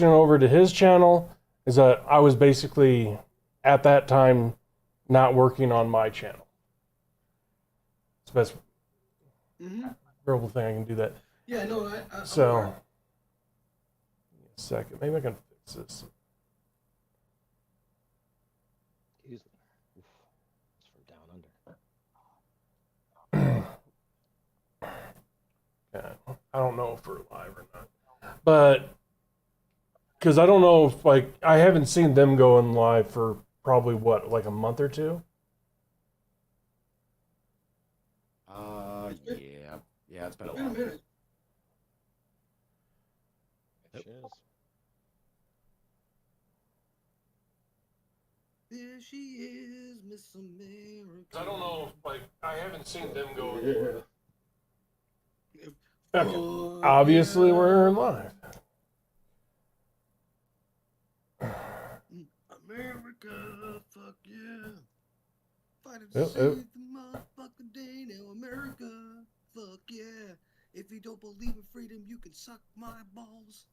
over to his channel is that I was basically at that time not working on my channel. It's the best verbal thing I can do that. Yeah, no, So, a second, maybe I can fix this. Excuse me. Oof. It's from down under. Yeah, I don't know if we're live or not, but because I don't know if I haven't seen them going live for probably what, like a month or two. Yeah, it's been a Wait a while. minute. It sure is. There she is, Miss America. I don't know if I haven't seen them go. Oh, Okay. Obviously, we're live. America, fuck yeah. Fighting Yep, to save the motherfucking day now, America, fuck yeah. If you don't believe in freedom, you can suck my balls.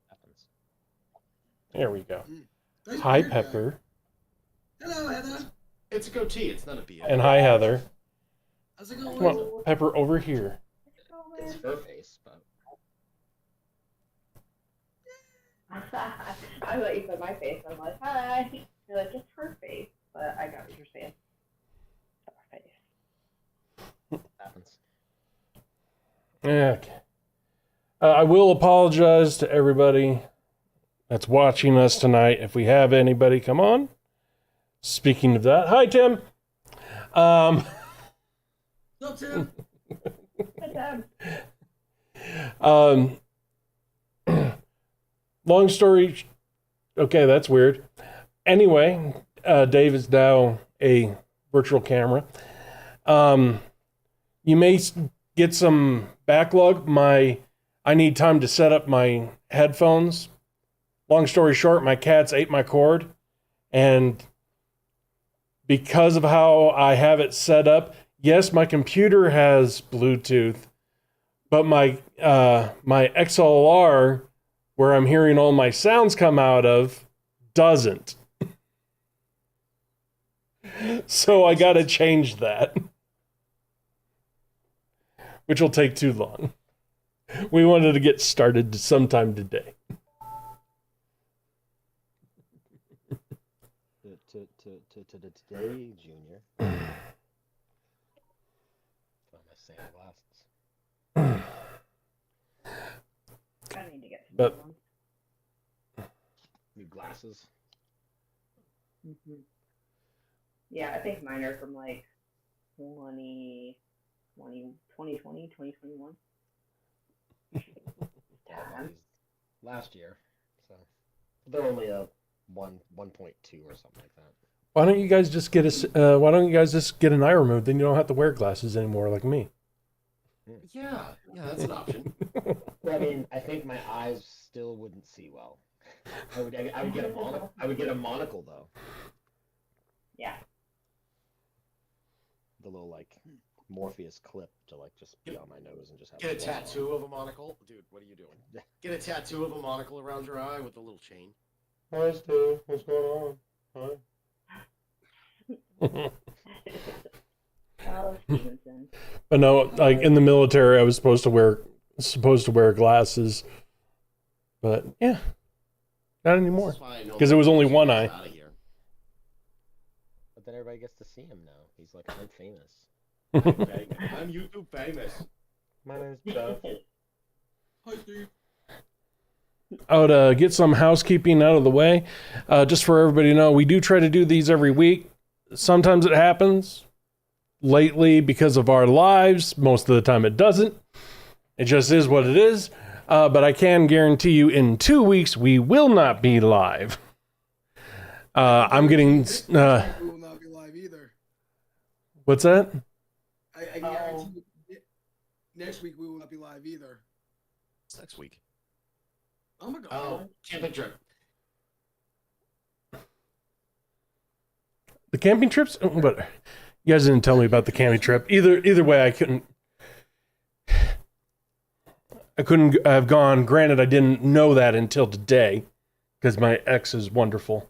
Happens. There we go. Nice Hi, beard guy. Pepper. Hello, Heather. It's a goatee. It's not a beard. And hi, Heather. How's it going? Come on, Pepper, over here. It's her face, but I thought you said my face. I'm like, hi. You're like, it's her face. But I got what you're saying. It's her face. happens. Okay. I will apologize to everybody that's watching us tonight. If we have anybody come on. Speaking of that, hi, Tim. What's up, Tim? Hi, Dad. Long story. Okay, that's weird. Anyway, Dave is now a virtual camera. You may get some backlog. I need time to set up my headphones. Long story short, my cats ate my cord, and because of how I have it set up, yes, my computer has Bluetooth, but my XLR, where I'm hearing all my sounds come out of, doesn't. So I got to change that, which will take too long. We wanted to get started sometime today. Today, Junior. Put on my sunglasses. I need to get some But- New glasses. Yeah, I think mine are from like 2020, 2021. Yeah, last year. So they're only a 1.2 or something like that. Why don't you guys just get an eye removed? Then you don't have to wear glasses anymore like me. Yeah, that's an option. I mean, I think my eyes still wouldn't see well. I would get a monocle. I would get a monocle though. Yeah. The little like Morpheus clip to like just be on my nose and just have Get a it blow tattoo of a monocle, dude. What are you doing? Get a tattoo of a monocle around your eye with a little chain. Hi, Stu. What's going on? Hi. Oh, Stevenson. But no, like in the military, I was supposed to wear glasses, but yeah, not anymore. Because it was only one eye. Out of here. But then everybody gets to see him now. He's like, I'm famous. I'm YouTube famous. My name's Jeff. Hi, Steve. I would get some housekeeping out of the way. Just for everybody to know, we do try to do these every week. Sometimes it happens. Lately, because of our lives, most of the time it doesn't. It just is what it is. But I can guarantee you in 2 weeks, we will not be live. I'm getting... Next week we will not be live either. What's that? I guarantee you, next week we will not be live either. It's next week. Oh my god. Oh, camping trip. The camping trips? But you guys didn't tell me about the camping trip. Either way, I couldn't... I couldn't have gone. Granted, I didn't know that until today because my ex is wonderful.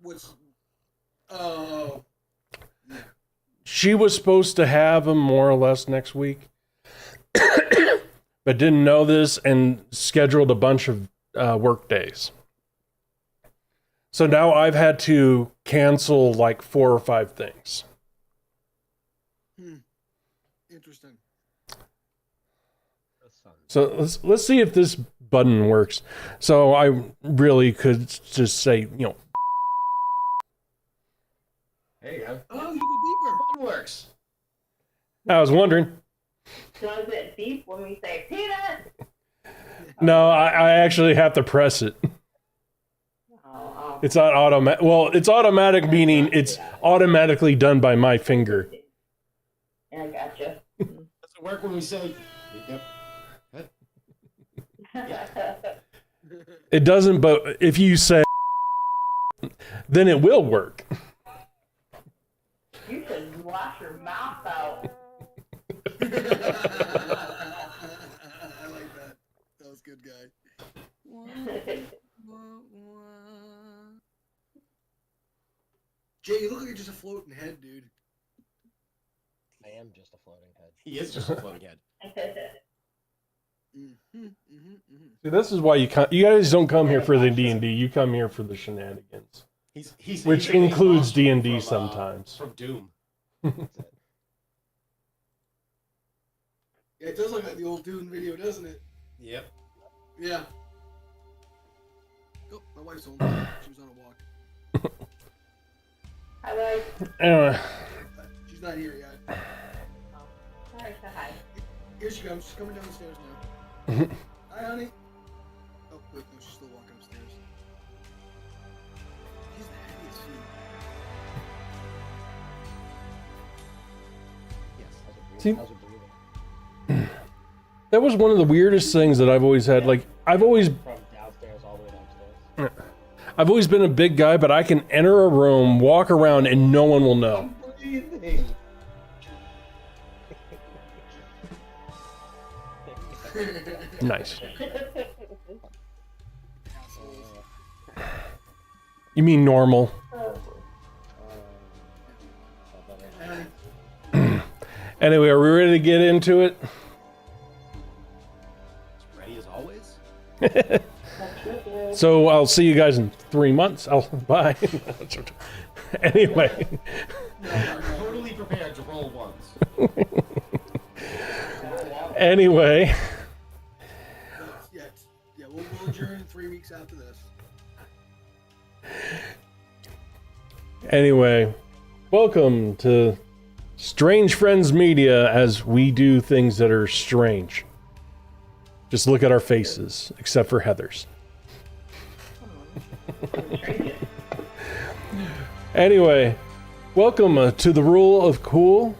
What's oh She was supposed to have him more or less next week, but didn't know this and scheduled a bunch of work days. So now I've had to cancel like 4 or 5 things. interesting. So let's see if this button works. So I really could just say, There you go. Oh, you have a beeper. Button works. I was wondering. Does it beep when we say peanut? No, I actually have to press it. Oh. It's not automatic. Well, it's automatic, meaning it's automatically done by my finger. Yeah, I gotcha. Does it work when we say, yep? It doesn't, but if you say, then it will work. You should wash your mouth out. I like that. That was good, guy. Jay, you look like you're just a floating head, dude. I am just a floating head. He is just a floating head. See, this is why you guys don't come here for the D&D. You come here for the shenanigans, He's which a includes monster D&D from, sometimes. From Doom. That's it. Yeah, it does look like the old Dune video, doesn't it? Yep. Yeah. Oh, my wife's home. She was on a walk. I like. Anyway, She's not here yet. Oh, sorry, say hi. Here she comes. She's coming down the stairs now. Hi, honey. Oh, wait, no, she's still walking upstairs. She's the heaviest feet. Yes. How's it breathing? See- How's it breathing? that was one of the weirdest things that I've always had. Like, I've always From downstairs all the way downstairs. been a big guy, but I can enter a room, walk around, and no one will know. Breathing. Nice. You mean normal? Anyway, are we ready to get into it? Ready as always. So I'll see you guys in 3 months. Bye. Anyway, Totally prepared to roll once. anyway, Yeah, we'll adjourn 3 weeks after this. anyway, welcome to Strange Friends Media as we do things that are strange. Just look at our faces, except for Heather's. Anyway, welcome to the Rule of Cool,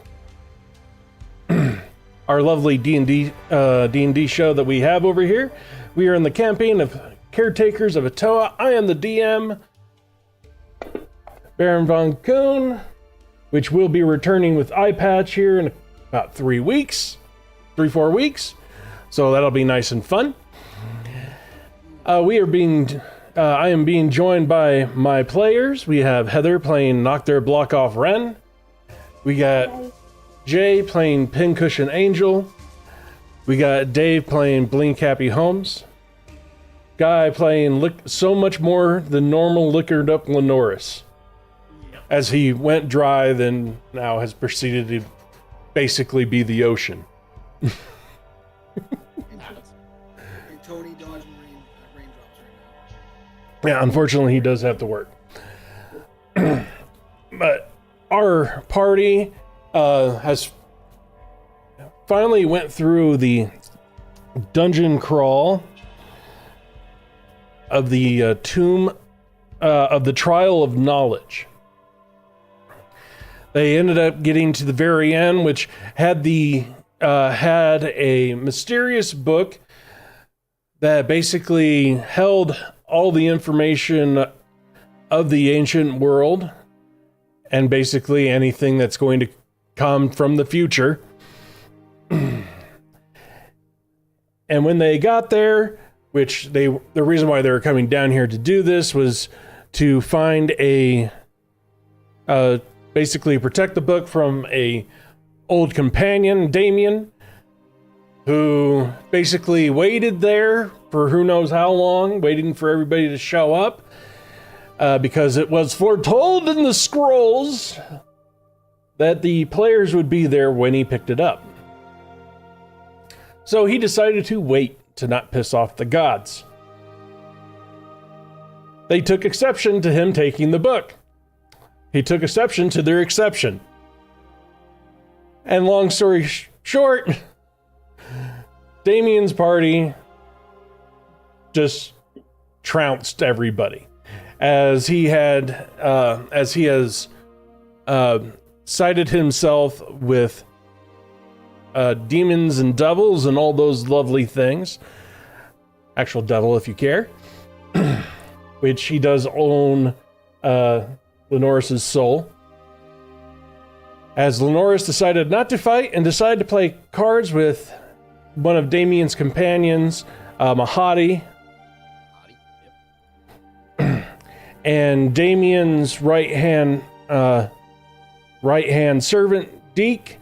our lovely D&D show that we have over here. We are in the campaign of Caretakers of Atoa. I am the DM, Baron Von Kuhn, which will be returning with eye patch here in about 3 weeks, 3-4 weeks. So that'll be nice and fun. I am being joined by my players. We have Heather playing Knock Their Block Off Ren. We got Jay playing Pincushion Angel. We got Dave playing Blink Happy Holmes. Guy playing so much more than normal liquored up Lenoris. As he went dry, then now has proceeded to basically be the ocean. And Tony dodging raindrops right now. Yeah, unfortunately, he does have to work. But our party has finally went through the dungeon crawl of the tomb of the Trial of Knowledge. They ended up getting to the very end, which had had a mysterious book that basically held all the information of the ancient world and basically anything that's going to come from the future. And when they got there, the reason why they were coming down here to do this was to find basically protect the book from a old companion, Damien, who basically waited there for who knows how long, waiting for everybody to show up, because it was foretold in the scrolls that the players would be there when he picked it up. So he decided to wait to not piss off the gods. They took exception to him taking the book. He took exception to their exception. And long story short, Damien's party just trounced everybody, as he has cited himself with demons and devils and all those lovely things. Actual devil, if you care. Which he does own Lenoris's soul. As Lenoris decided not to fight and decided to play cards with one of Damien's companions, Mahadi, and Damien's right hand servant, Deke,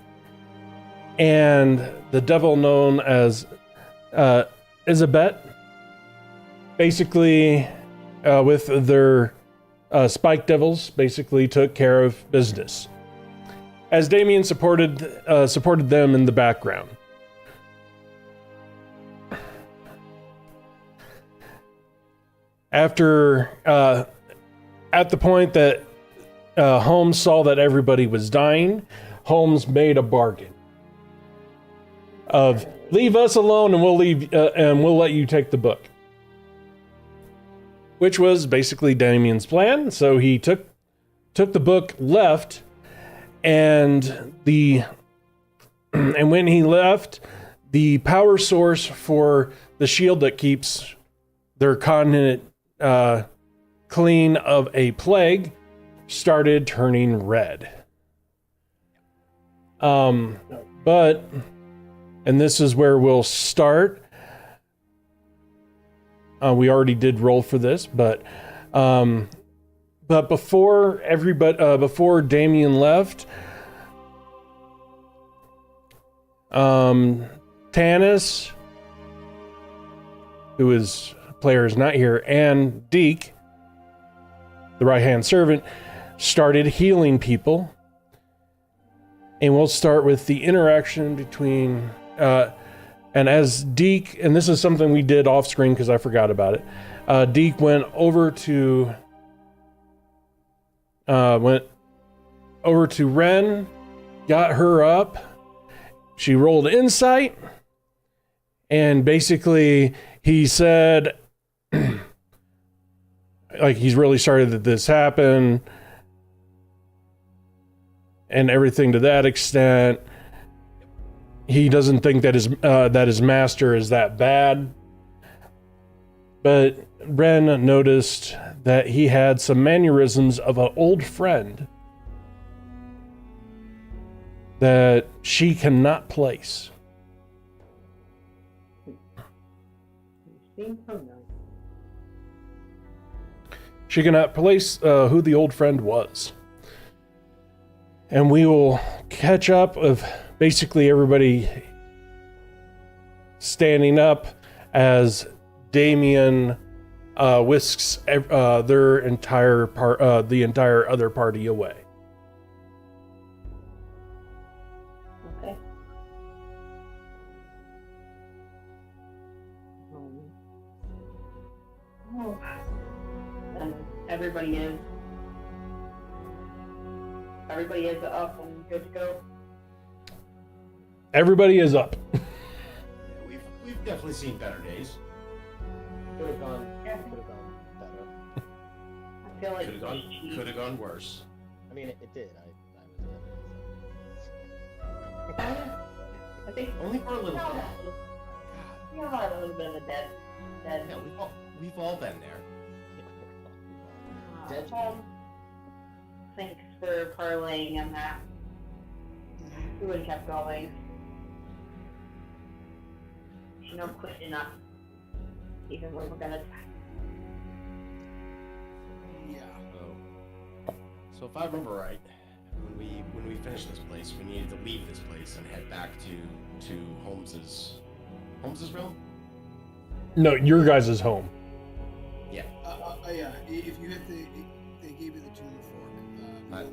and the devil known as Isabet, basically with their spike devils, basically took care of business, as Damien supported them in the background. After at the point that Holmes saw that everybody was dying, Holmes made a bargain of leave us alone and we'll let you take the book, which was basically Damien's plan. So he took the book, left, and when he left, the power source for the shield that keeps their continent clean of a plague started turning red. But, and this is where we'll start. We already did roll for this, but before before Damien left, Tanis, who is player is not here, and Deke, the right-hand servant, started healing people. And we'll start with the interaction between, and as Deke, and this is something we did off screen because I forgot about it. Deke went over to Ren, got her up. She rolled insight, and basically he said, like, he's really sorry that this happened and everything to that extent. He doesn't think that his master is that bad. But Ren noticed that he had some mannerisms of an old friend that she cannot place. She cannot place who the old friend was. And we will catch up of basically everybody standing up as Damien whisks their entire the entire other party away. Okay. And everybody is up and good to go. Everybody is up. Yeah, we've definitely seen better days. Could have gone better. I feel like Could have gone worse. I mean, it did. I was I think Only for a little bit. we all had a little bit of a dead. Yeah, we've all been there. Dead. Thanks for parlaying on that. We would have kept going. no quitting us, even when we're gonna die. Yeah. So if I remember right, when we finished this place, we needed to leave this place and head back to Holmes's realm. No, your guys' home. Yeah. Yeah. If you hit they gave you the tuning fork.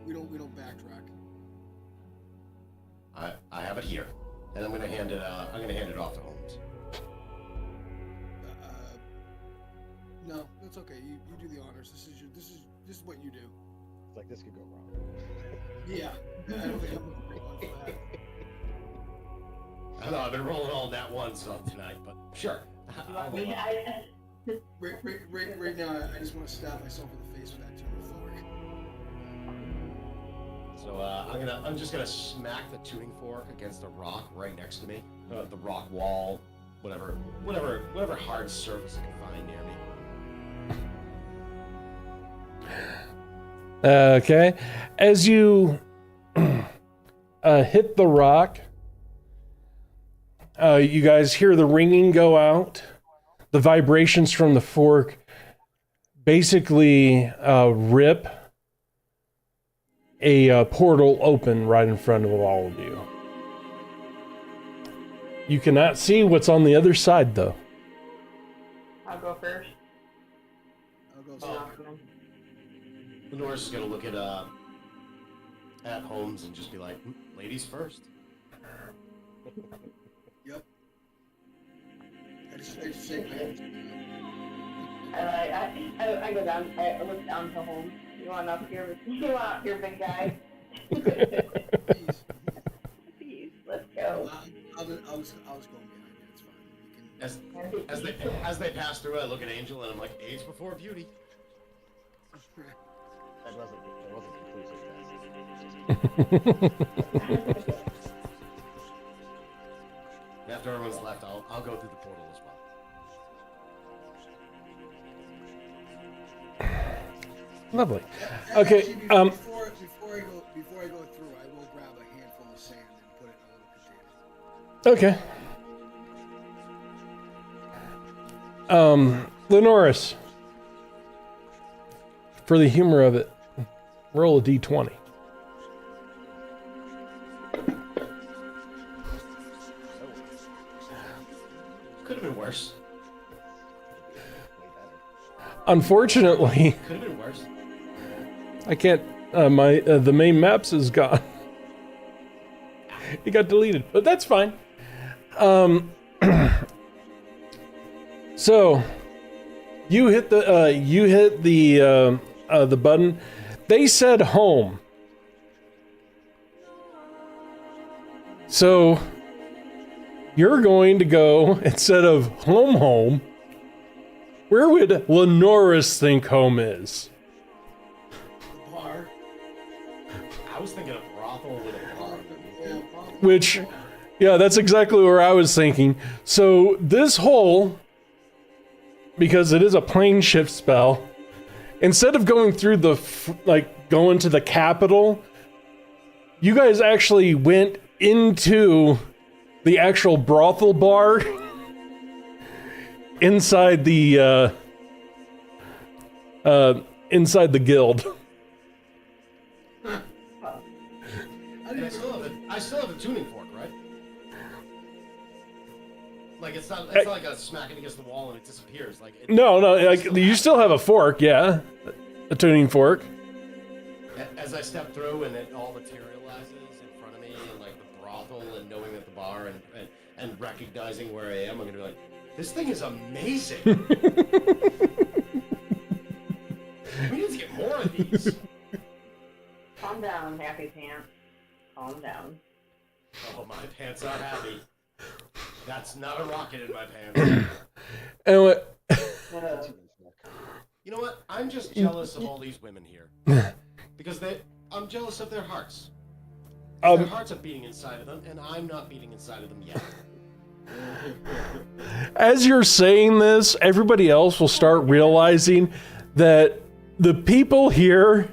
We don't backtrack. I have it here, and I'm gonna hand it off to Holmes. No, that's okay. You do the honors. This is what you do. It's like this could go wrong. Yeah. I don't think I'm gonna pick one for that. I know I've been rolling all that ones up tonight, but sure. I mean, Right now, I just want to stab myself in the face with that tuning fork. So I'm just gonna smack the tuning fork against the rock right next to me, the rock wall, whatever hard surface I can find near me. Okay. As you hit the rock, you guys hear the ringing go out. The vibrations from the fork basically rip a portal open right in front of all of you. You cannot see what's on the other side, though. I'll go first. I'll go second. Lenore's is gonna look at Holmes and just be like, "Ladies first." Yep. I just shake my hands. I go down. I look down to Holmes. You want up here? You want up here, big guy? Please. Please, let's go. I'll just go behind you. It's fine. You can. As they pass through, I look at Angel and I'm like, "Age before beauty." That wasn't conclusive. After everyone's left, I'll go through the portal as well. Lovely. Actually, Okay. before I go through, I will grab a handful of sand and put it in a little container. Okay. Lenoris, for the humor of it, roll a d20. Could have been worse. Unfortunately, Could have been worse. I can't. The main maps is gone. It got deleted, but that's fine. So you hit the button. They said home. So you're going to go instead of home. Where would Lenoris think home is? The bar. I was thinking of brothel with a bar. Yeah, Which, yeah, that's exactly where I was thinking. So this hole, because it is a plane shift spell, instead of going through going to the capital, you guys actually went into the actual brothel bar inside the guild. And I still have a tuning fork, right? Like it's not like a smacking against the wall and it disappears. No, like you still have a fork, yeah, a tuning fork. As I step through and it all materializes in front of me, and like the brothel and knowing that the bar and recognizing where I am, I'm gonna be like, this thing is amazing. We need to get more of these. Calm down, Happy Pants. Calm down. Oh, my pants are happy. That's not a rocket in my pants. Anyway, You know what? I'm just jealous of all these women here. Because I'm jealous of their hearts. Their hearts are beating inside of them, and I'm not beating inside of them yet. as you're saying this, everybody else will start realizing that the people here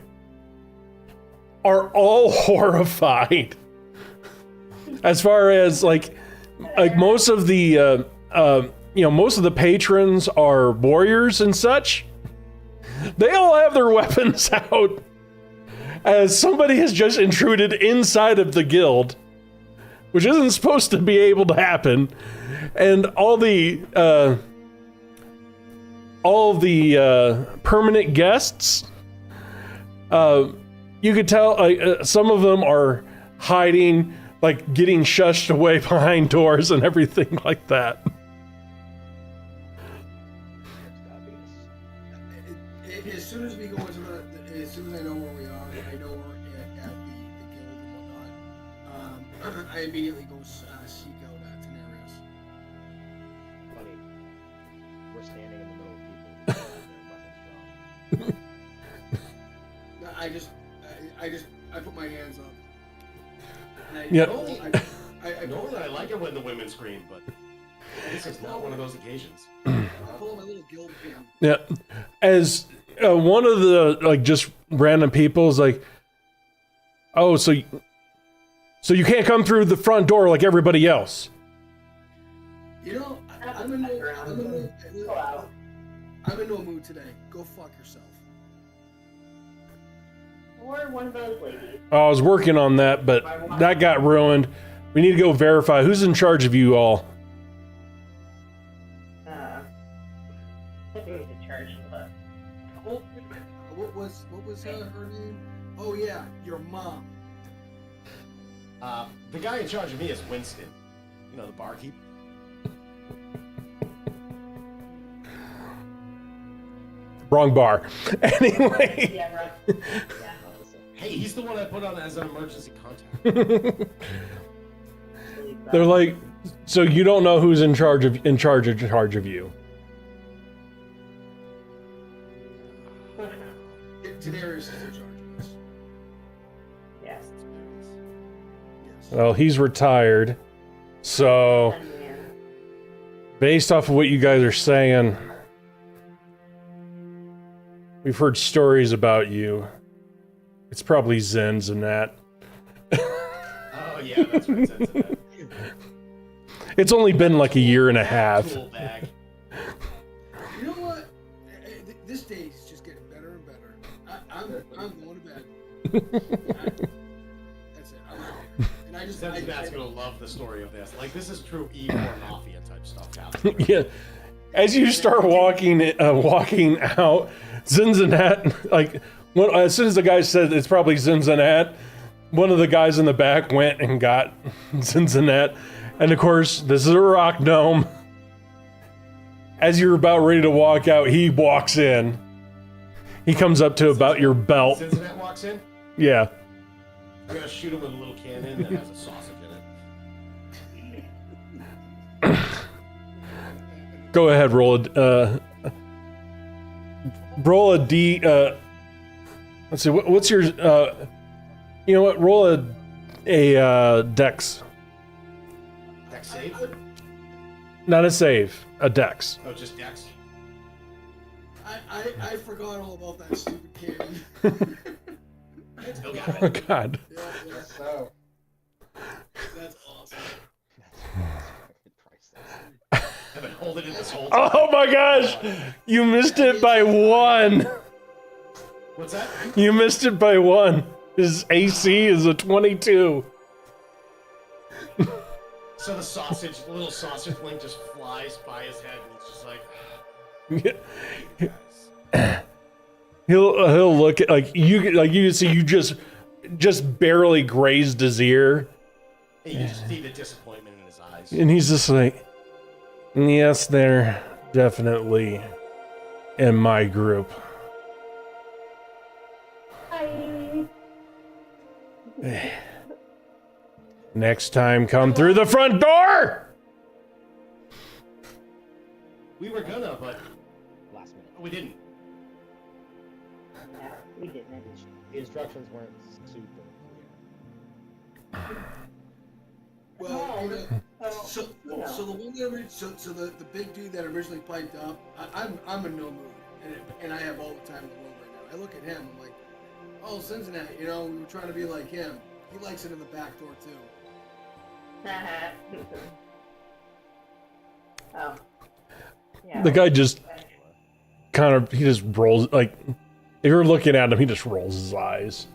are all horrified. As far as like like most of the most of the patrons are warriors and such. They all have their weapons out as somebody has just intruded inside of the guild, which isn't supposed to be able to happen, and all the permanent guests. You could tell some of them are hiding, like getting shushed away behind doors and everything like that. As soon as we go into as soon as I know where we are, I know we're at the guild and whatnot. I immediately go seek out Tenarius. Funny. We're standing in the middle of people with their weapons drawn. I put my hands up. Yeah. Normally I like it when the women scream, but this is not one of those occasions. I pull my little guild pin. Yeah, as one of the like just random people is like, oh, so you can't come through the front door like everybody else. You know, I'm in no mood today. Go fuck yourself. Or one of those ladies. I was working on that, but that got ruined. We need to go verify who's in charge of you all. Who's in charge of us? Oh, wait a minute. What was her name? Oh yeah, your mom. The guy in charge of me is Winston. You know, the barkeep. Wrong bar. Anyway. Yeah, right. Yeah. Hey, he's the one I put on as an emergency contact. They're like, so you don't know who's in charge of you. Tenarius is in charge of us. Yes. Yes. Well, he's retired. So, based off of what you guys are saying, we've heard stories about you. It's probably Zens and that. Oh yeah, that's what it says in that. It's only been like a year and a half. Tool bag. You know what? This day is just getting better and better. I'm going to bed. That's it. I'm out here. And I just Cincinnati's gonna love the story of this. Like, this is true evil mafia type stuff happening. Yeah. As you start walking out, Cincinnati, like, as soon as the guy said it's probably Cincinnati, one of the guys in the back went and got Cincinnati. And of course, this is a rock gnome. As you're about ready to walk out, he walks in. He comes up to about your belt. Cincinnati walks in. Yeah. I'm gonna shoot him with a little cannon that has a sausage in it. Go ahead, roll a D. Let's see. What's your? You know what? Roll a dex. Dex save? Not a save. A dex. Oh, just dex. I forgot all about that stupid cannon. Still got Oh it. God. Yeah. So, That's awesome. I've been holding it this whole time. Oh my gosh! You missed it by one. What's that? You missed it by one. His AC is a 22. So the little sausage link just flies by his head, and it's just like, He'll look at like you can see you just barely grazed his ear, you just see the disappointment in his eyes. and he's just like, yes, they're definitely in my group. Hi. Next time, come through the front door. we were gonna, but Last minute. We didn't. No, we didn't. the instructions weren't super clear. Well, you know, So, you know. so the one that so the big dude that originally piped up, I'm in no mood, and I have all the time in the world right now. I look at him, I'm like, oh, Cincinnati, you know, we were trying to be like him. He likes it in the back door too. Oh. Yeah. The guy just he just rolls, like, if you're looking at him, he just rolls his eyes.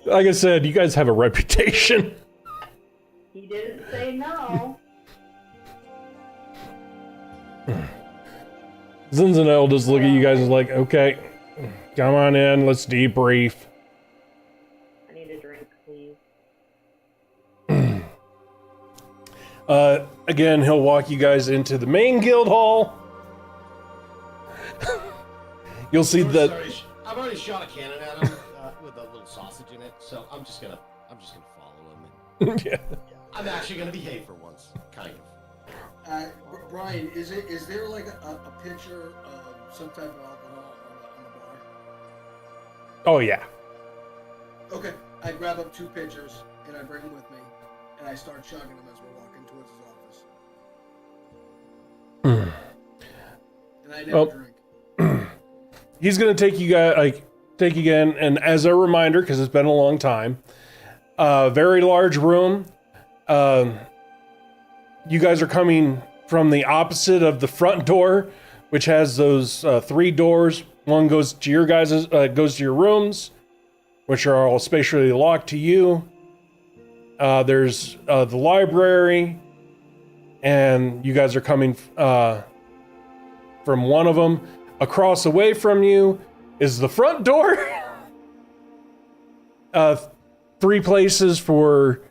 Like I said, you guys have a reputation. He didn't say no. Zinzanel just look at you guys and is like, okay, come on in, let's debrief. I need a drink, please. Again, he'll walk you guys into the main guild hall. You'll see that. I've already shot a cannon at him with a little sausage in it, so I'm just gonna follow him. And, Yeah. I'm actually gonna behave for once, kind of. Brian, is there like a pitcher of some type of alcohol on the bar? Oh yeah. Okay, I grab up 2 pitchers and I bring them with me, and I start chugging them as we're walking towards his office. And I never drink. He's gonna take you guys, take you in, and as a reminder, because it's been a long time, very large room. You guys are coming from the opposite of the front door, which has those 3 doors. One goes to your guys', goes to your rooms, which are all spatially locked to you. There's the library, and you guys are coming from one of them. Across away from you is the front door. 3 places for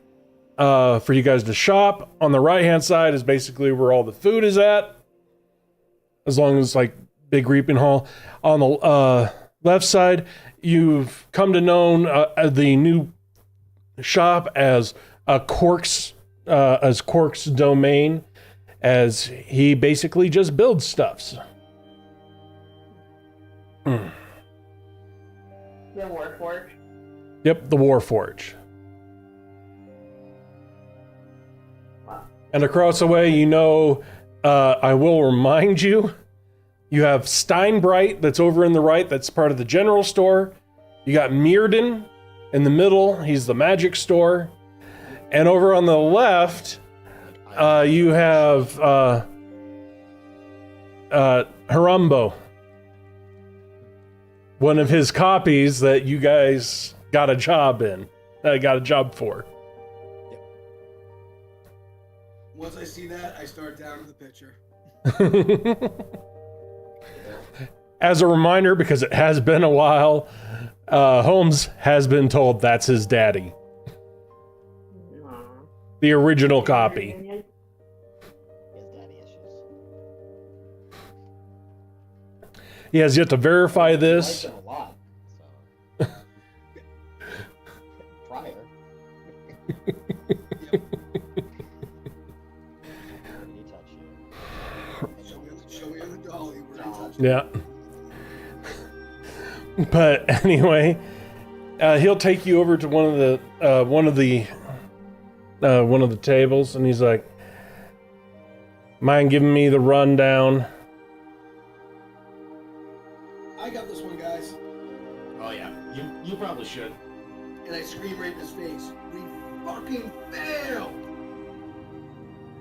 you guys to shop. On the right-hand side is basically where all the food is at, as long as like big reaping hall. On the left side, you've come to know the new shop as Quark's domain, as he basically just builds stuffs. The Warforged. Yep, the Warforge. Wow. And across the way, you know, I will remind you, you have Steinbright that's over in the right, that's part of the general store. You got Meerden in the middle, he's the magic store. And over on the left, you have Harumbo. One of his copies that you guys got a job for. Once I see that, I start down to the pitcher. As a reminder, because it has been a while, Holmes has been told that's his daddy. Aw. The original copy. He has daddy issues. He has yet to verify this. He likes him a lot, so. Prior. When he touched you. Show me on the dolly where he touched Yeah. But anyway, he'll take you over to one of the tables, and he's like, "Mind giving me the rundown?" I got this one, guys. Oh yeah, you probably should. And I scream right in his face, "We fucking failed!"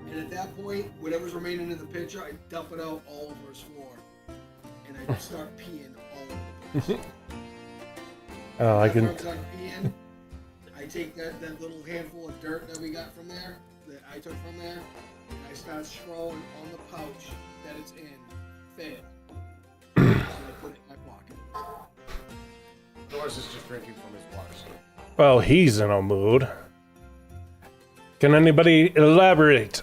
And at that point, whatever's remaining in the pitcher, I dump it out all over his floor. And I start peeing all over the place. Oh, I After can. I'm done peeing, I take that little handful of dirt that we got from there, that I took from there, and I start throwing on the pouch that it's in. Fail. So I put it in my pocket. Doris is just drinking from his water skin. Well, he's in a mood. Can anybody elaborate?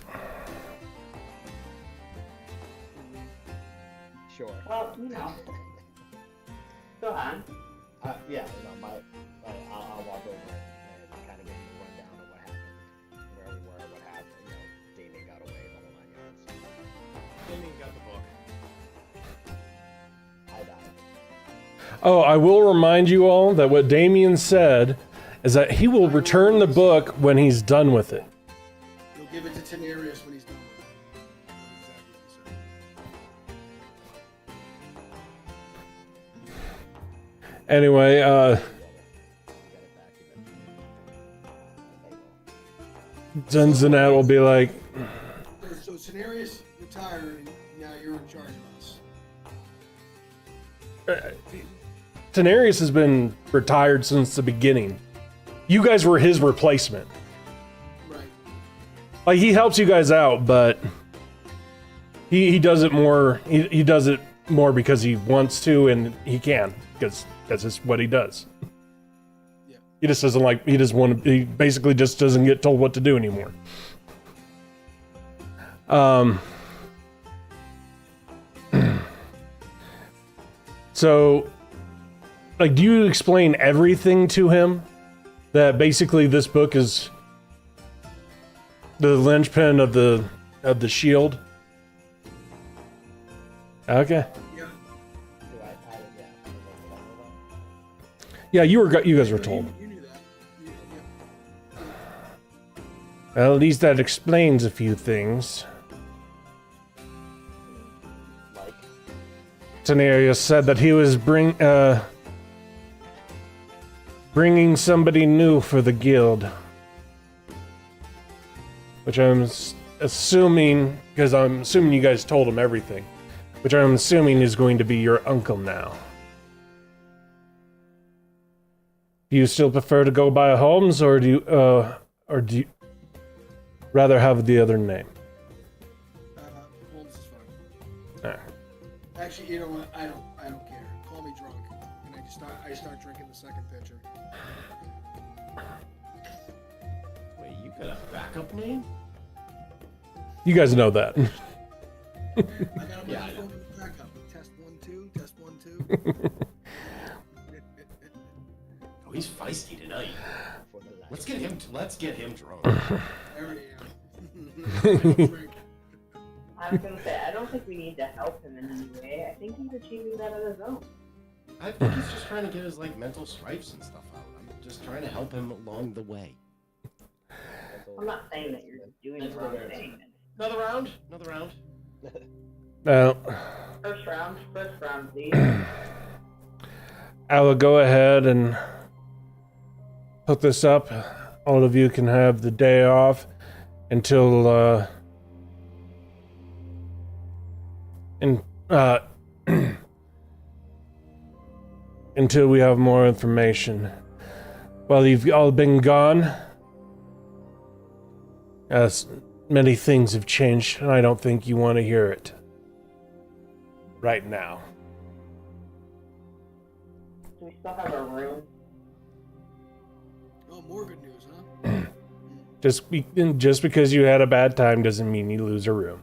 Sure. Well, you know. Go on. Yeah, I'll walk over and kind of give him a rundown of what happened, where we were, what happened. Damien got away, the whole 9 yards. Damien got the book. I died. Oh, I will remind you all that what Damien said is that he will return the book when he's done with it. He'll give it to Tenarius when he's done with it. That's exactly what he said. Anyway, Zenzinat will be like, Tenarius retired, and now you're in charge of us. Tenarius has been retired since the beginning. You guys were his replacement. Right. Like, he helps you guys out, but he does it more. He does it more because he wants to, and he can, because that's just what he does. Yeah. He just doesn't like. He just want to. He basically just doesn't get told what to do anymore. So, like, do you explain everything to him? That basically this book is the linchpin of the shield. Okay. Yeah. Yeah, you guys were told. You knew that. Yeah. Well, at least that explains a few things. Like, Tenarius said that he was bringing somebody new for the guild. Which I'm assuming, because I'm assuming you guys told him everything, which I'm assuming is going to be your uncle now. Do you still prefer to go by Holmes, or do you rather have the other name? Holmes is fine. Alright. Actually, you know what? I don't care. Call me drunk, and I start drinking the second pitcher. Wait, you got a backup name? You guys know that. I got him Yeah, on I the know. phone with backup. Test 1 2. Test 1 2. Oh, he's feisty tonight. for the last Let's get him drunk. There we go. I was gonna say, I don't think we need to help him in any way. I think he's achieving that on his own. I think he's just trying to get his like mental stripes and stuff out. I'm just trying to help him along the way. I'm not saying that you're doing the wrong thing. Another round? Another round? Now, First round, please. I will go ahead and hook this up. All of you can have the day off until until we have more information. While you've all been gone, many things have changed, and I don't think you want to hear it right now. Do we still have our room? Oh, more good news, huh? Just because you had a bad time doesn't mean you lose a room.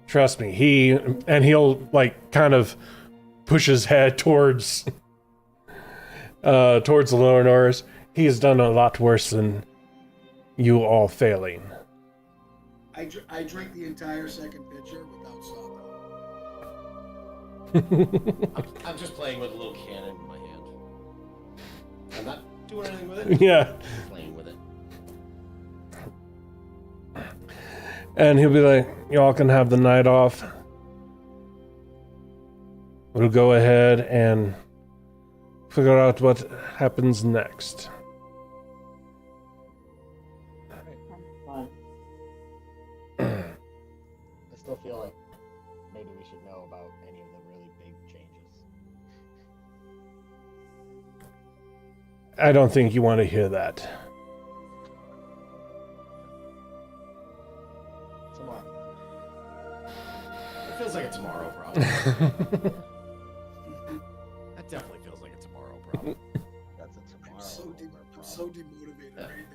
Trust me, he'll like kind of push his head towards the lower Norris. He has done a lot worse than you all failing. I drank the entire second pitcher without stopping. I'm just playing with a little cannon in my hand. I'm not doing anything with it. Yeah. Just playing with it. And he'll be like, y'all can have the night off. We'll go ahead and figure out what happens next. Fun. I still feel like maybe we should know about any of the really big changes. I don't think you want to hear that. Tomorrow. It feels like a tomorrow problem. That definitely feels like a tomorrow problem. That's a tomorrow. I'm so demotivated right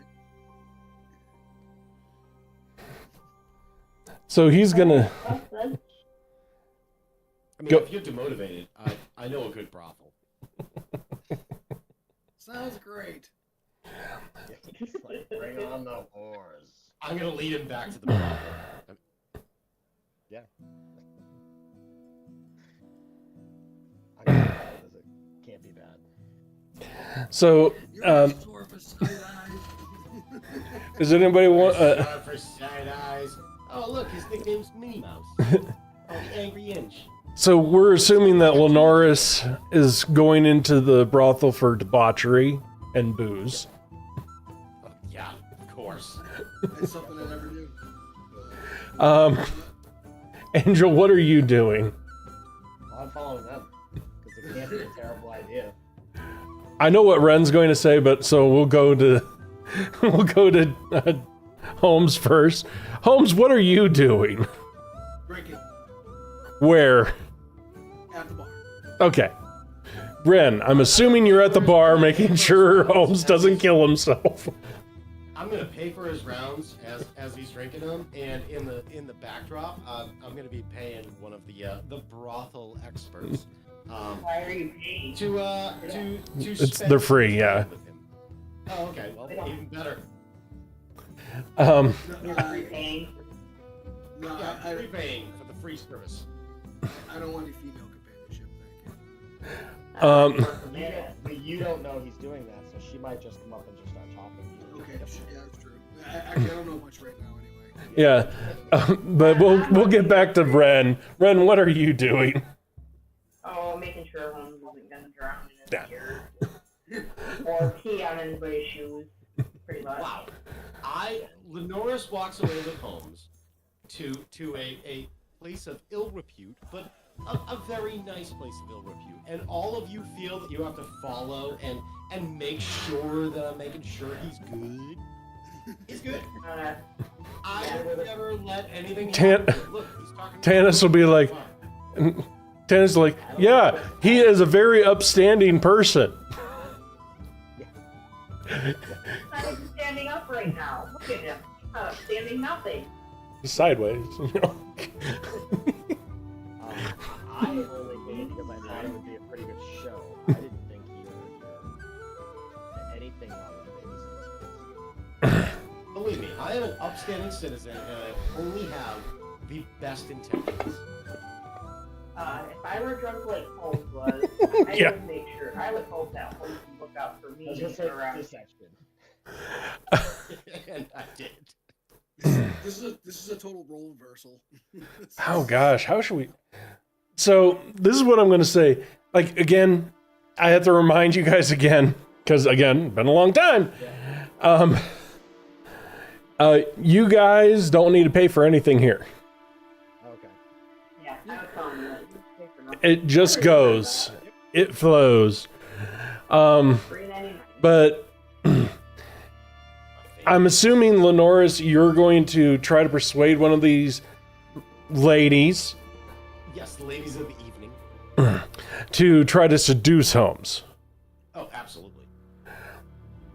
now. So he's gonna. Well said. I mean, Go- if you're demotivated, I know a good brothel. Sounds great. It's like, bring on the whores. I'm gonna lead him back to the brothel. Yeah. I mean, it can't be bad. So, You're sore for side eyes. does anybody want? For side eyes. Oh, look, his nickname's Minnie Mouse. Oh, the Angry Inch. So we're assuming that Lenoris is going into the brothel for debauchery and booze. Oh, yeah, of course. That's something I never do. Angel, what are you doing? Well, I'm following them because it can't be a terrible idea. I know what Ren's going to say, but so we'll go to Holmes first. Holmes, what are you doing? Drinking Where? at the bar. Okay. Ren, I'm assuming you're at the bar making sure Holmes doesn't kill himself. I'm gonna pay for his rounds as he's drinking them, and in the backdrop, I'm gonna be paying one of the brothel experts. Why are you paying? They're free, yeah. with him. Oh, okay. Well, even better. No, You're I, paying. no, Yeah, I, prepaying for the free service. I don't want any female companionship. Thank But you don't know he's doing that, so she might just come up and just start talking to you. you. Okay, yeah, that's true. Actually, I don't know much right now anyway. Yeah. But we'll get back to Ren. Ren, what are you doing? Oh, making sure Holmes isn't gonna drown in his Yeah. beer. Or pee on anybody's shoes, pretty much. Wow. Lenoris walks away with Holmes to a place of ill repute, but a very nice place of ill repute. And all of you feel that you have to follow and make sure that I'm making sure he's good. He's good. I would never let anything happen. Look, he's talking to Tanis will be like, Tanis is like, yeah, he is a very upstanding person. He's not even standing up right now. Look at him. Standing nothing. Sideways. I only came because I thought it would be a pretty good show. I didn't think you were anything wrong with babysitting. Believe me, I am an upstanding citizen, and I only have the best intentions. If I were drunk like Holmes was, I Yeah. would make sure. I would hope that Holmes would look out for me I was gonna say around. this section. And I did. This is a total role reversal. Oh gosh, how should we? So this is what I'm going to say. Like again, I have to remind you guys again because again, been a long time. You guys don't need to pay for anything here. Okay. Yeah, I would tell him that. You pay for nothing. It just goes. It flows. $3.99. But I'm assuming, Lenoris, you're going to try to persuade one of these ladies Yes, the ladies of the evening. to try to seduce Holmes. Oh, absolutely.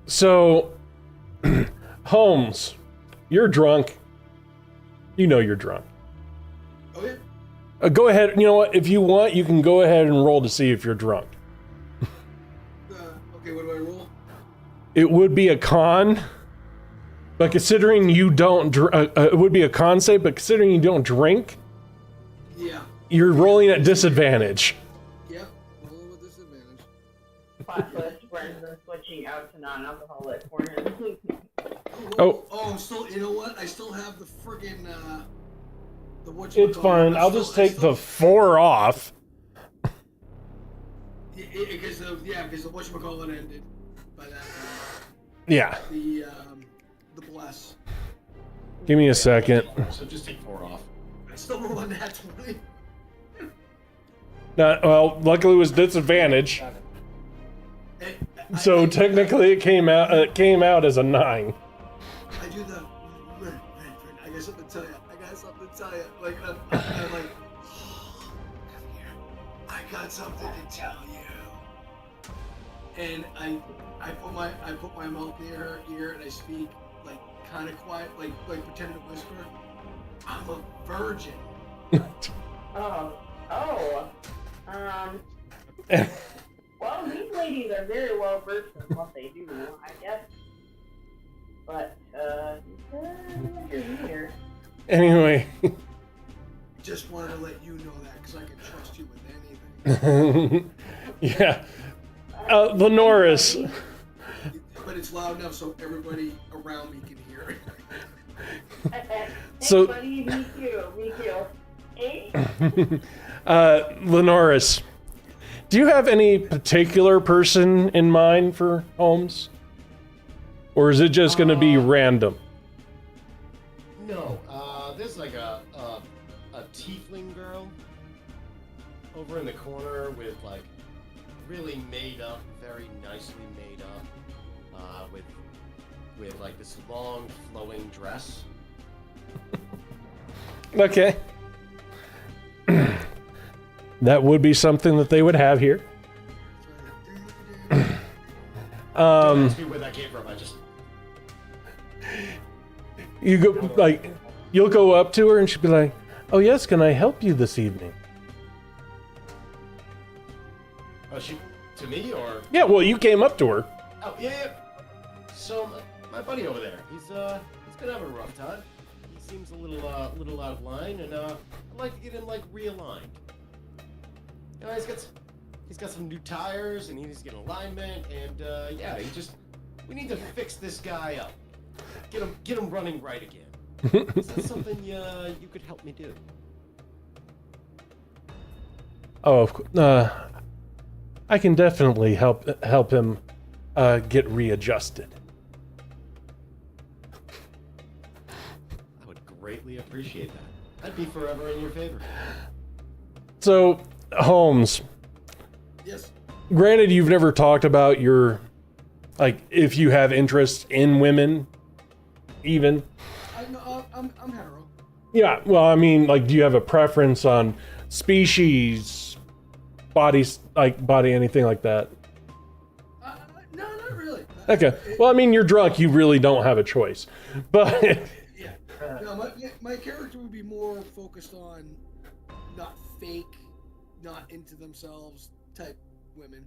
So, Holmes, you're drunk. You know you're drunk. Oh yeah. Go ahead. You know what? If you want, you can go ahead and roll to see if you're drunk. Okay, what do I roll? It would be a con, but considering you don't, it would be a con save, but considering you don't drink, Yeah. you're rolling at disadvantage. Yep. Roll with disadvantage. Plot twist, Brendan switching out to non-alcoholic for him. Oh. Oh, still. You know what? I still have the friggin' the what. It's fine. I'll just take the 4 off. Because the whatchamacallit ended by that Yeah. the bless. Give me a second. So just take 4 off. I still roll on that 20. Well, luckily it was disadvantage, so technically it came out as a 9. I do the I got something to tell you. Like I'm like come here. I got something to tell you. And I put my mouth near her ear and I speak like kind of quiet, like pretend to whisper. I'm a virgin. Well, these ladies are very well versed in what they do, I guess. But, you're here. Anyway, Just wanted to let you know that because I can trust you with anything. yeah. Lenoris, But it's loud enough so everybody around me can hear it. So- Hey, buddy, me too. Hey? Lenoris, do you have any particular person in mind for Holmes? Or is it just going to be random? No, there's like a tiefling girl over in the corner with like really made up, very nicely made up, with like this long flowing dress. Okay. That would be something that they would have here. Don't ask me where that came from. I just You go like, you'll go up to her and she'll be like, "Oh yes, can I help you this evening?" she to me or Yeah, well, you came up to her. oh yeah. So my buddy over there, he's been having a rough time. He seems a little out of line, and I'd like to get him like realigned. You know, he's got some new tires, and he needs to get alignment, and yeah, we need to fix this guy up, get him running right again. Is that something you could help me do? Oh, of course. I can definitely help him get readjusted. I would greatly appreciate that. I'd be forever in your favor. So, Holmes, Yes. granted you've never talked about your, like, if you have interest in women, even. I'm hetero. Yeah, well, I mean, like, do you have a preference on species, bodies, like, body, anything like that? No, not really. Okay. Well, I mean, you're drunk, you really don't have a choice. But, Yeah. No, my character would be more focused on not fake, not into themselves type women.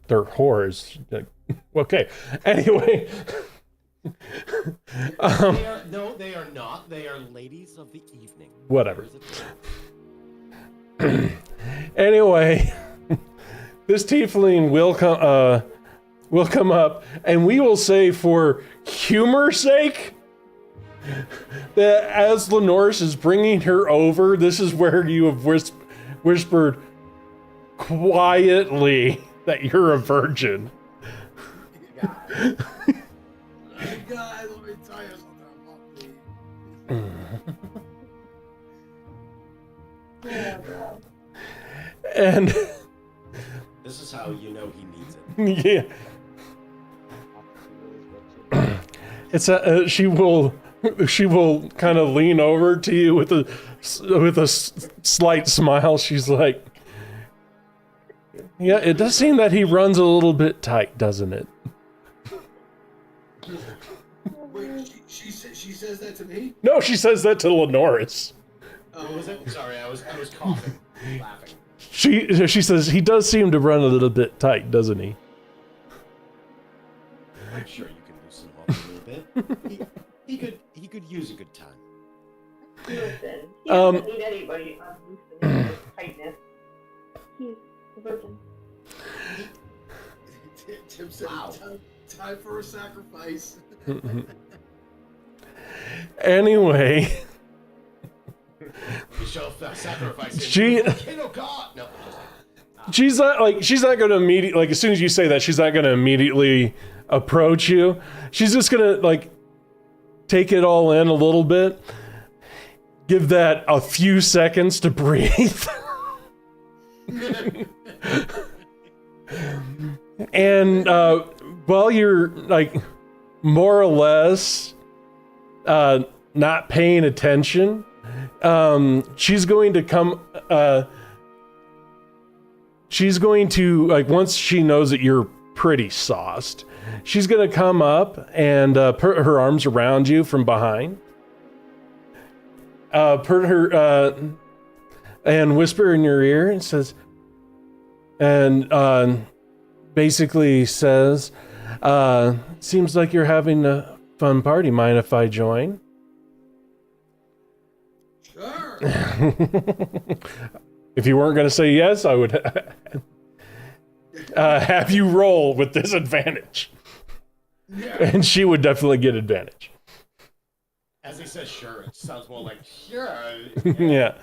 they're whores. Like, okay. Anyway. They are not. They are ladies of the evening. Whatever. Anyway, this tiefling will come up, and we will say, for humor's sake, that as Lenoris is bringing her over, this is where you have whispered quietly that you're a virgin. Guys, let me tell you something about me. And This is how you know he needs it. yeah, it's she will kind of lean over to you with a slight smile. She's like, "Yeah, it does seem that he runs a little bit tight, doesn't it?" Wait, she says that to me? No, she says that to Lenoris. What was it? Sorry, I was coughing, laughing. She says he does seem to run a little bit tight, doesn't he? I'm sure you can loosen him up a little bit. He could use a good time. Listen, he doesn't need anybody on loosening his tightness. He's a virgin. Tim said, Wow. time for a sacrifice. Anyway, We shall sacrifice him. She- Kid of God. No. she's not going to immediately, like, as soon as you say that, she's not going to immediately approach you. She's just going to, like, take it all in a little bit. Give that a few seconds to breathe. And while you're, like, more or less not paying attention, she's going to come, she's going to, like, once she knows that you're pretty sauced, she's going to come up and put her arms around you from behind. Put her, and whisper in your ear and says, and basically says, seems like you're having a fun party. Mind if I join? Sure. If you weren't going to say yes, I would have you roll with disadvantage. Yeah. And she would definitely get advantage. As he says, sure, it sounds more like sure. Yeah.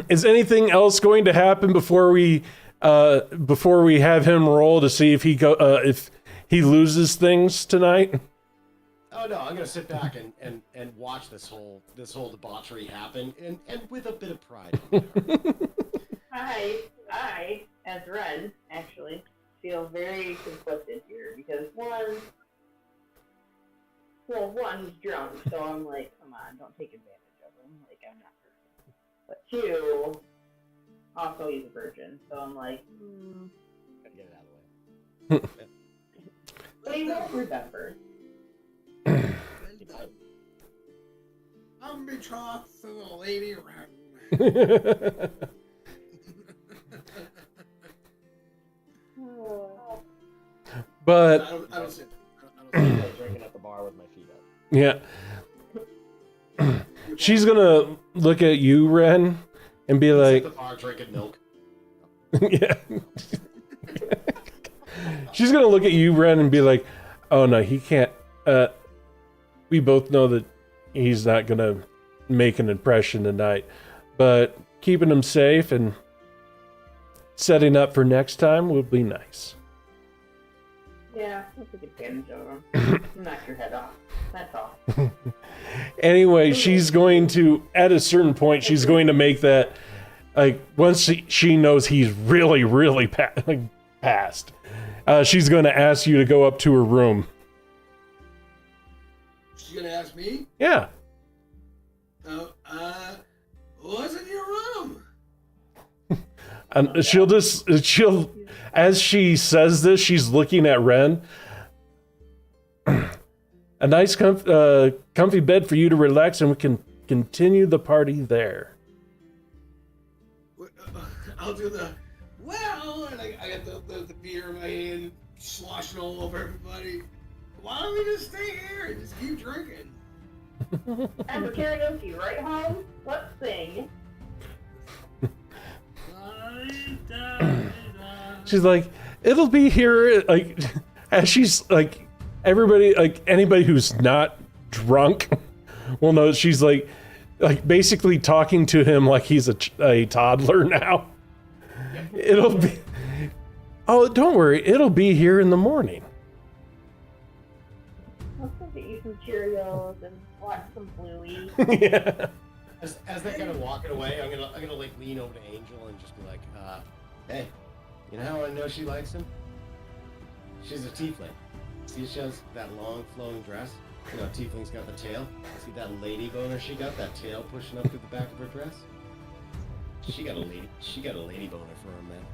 Is anything else going to happen before we have him roll to see if he loses things tonight? Oh no, I'm gonna sit back and watch this whole debauchery happen and with a bit of pride. I, as Ren, actually, feel very conflicted here because one, he's drunk, so I'm like, come on, don't take advantage of him. Like, I'm not perfect. But two, also he's a virgin, so I'm like, Gotta get it out of the way. but he won't remember. I'm betrothed to the lady Ren. But I don't sit. I'm drinking at the bar with my feet up. yeah, she's gonna look at you, Ren, and be He's like, at the bar drinking milk. yeah. She's gonna look at you, Ren, and be like, "Oh no, he can't." We both know that he's not gonna make an impression tonight, but keeping him safe and setting up for next time would be nice. Yeah, I'll take advantage of him. Knock your head off. That's all. Anyway, she's going to, at a certain point, she's going to make that, like, once she knows he's really, really passed, she's going to ask you to go up to her room. She's gonna ask me. Yeah. What's in your room? And she'll, as she says this, she's looking at Ren. A nice comfy bed for you to relax, and we can continue the party there. I'll do the well, and I got the beer in my hand, sloshing all over everybody. Why don't we just stay here and just keep drinking? And the karaoke, right home? Let's sing. She's like, it'll be here, like, as she's like, everybody, like, anybody who's not drunk will know she's like basically talking to him like he's a toddler now. It'll be, oh, don't worry, it'll be here in the morning. Let's go get you some Cheerios and watch some Bluey. Yeah. As they're kind of walking away, I'm gonna like lean over to Angel and just be like, hey, you know how I know she likes him? She's a tiefling. See, she has that long flowing dress. You know, tiefling's got the tail. See that lady boner she got? That tail pushing up through the back of her dress. She got a lady boner for him, man.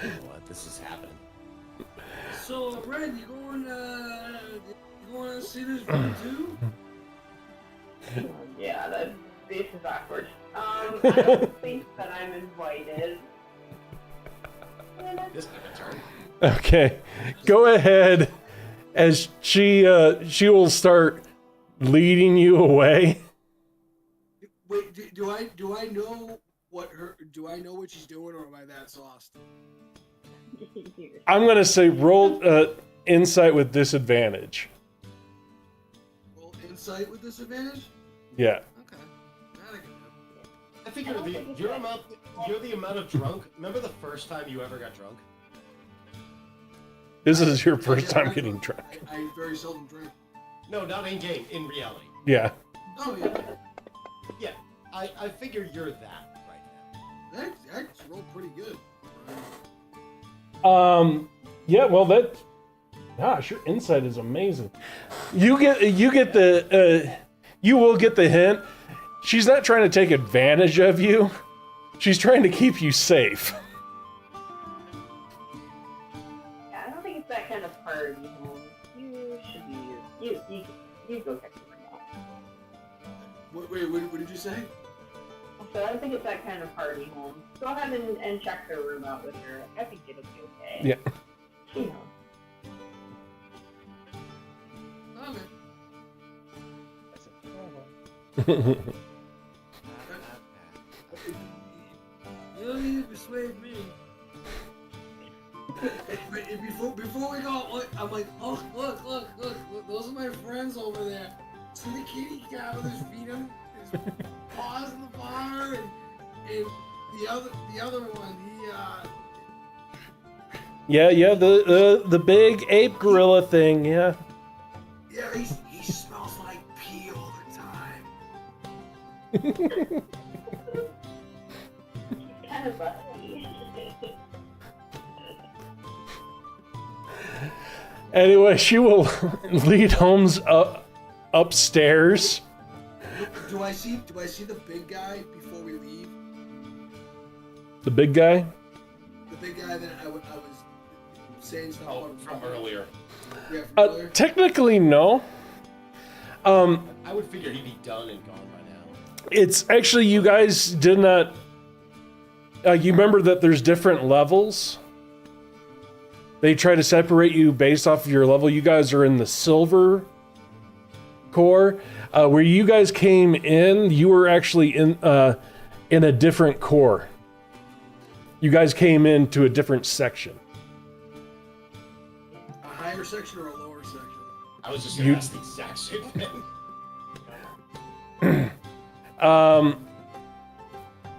You know what? This is happening. So, Red, you going to see this film too? Yeah, this is awkward. I don't think that I'm invited. This took a turn. Okay, go ahead. As she will start leading you away. Wait, do I know what she's doing, or am I that sauced? I'm gonna say roll insight with disadvantage. Roll insight with disadvantage? Yeah. Okay. That I can do. I figure you're the amount of drunk. Remember the first time you ever got drunk? This is your first time getting drunk. I very seldom drink. No, not in game. In reality. Yeah. Oh yeah. Yeah, I figure you're that right now. That's rolled pretty good. Yeah, well gosh, your insight is amazing. You will get the hint. She's not trying to take advantage of you. She's trying to keep you safe. Yeah, I don't think it's that kind of party. You should be you go check the room out. Wait, what did you say? So I don't think it's that kind of party home. Go ahead and check their room out with her. I think it'll be okay. Yeah. She knows. Okay. You don't need to persuade me. Before we go, I'm like, oh, look, those are my friends over there. See the kitty cat with his feet on his paws in the bar, and the other one, Yeah, the big ape gorilla thing, yeah. Yeah, he smells like pee all the time. Kind of funny. Anyway, she will lead Holmes upstairs. Do I see the big guy before we leave? The big guy? The big guy that I was saying stuff Oh, about from earlier. Yeah, from earlier. Technically, no. I would figure he'd be done and gone by now. It's actually, you guys did not. You remember that there's different levels? They try to separate you based off of your level. You guys are in the silver core. Where you guys came in, you were actually in a different core. You guys came into a different section. A higher section or a lower section? I was just gonna ask the exact same thing.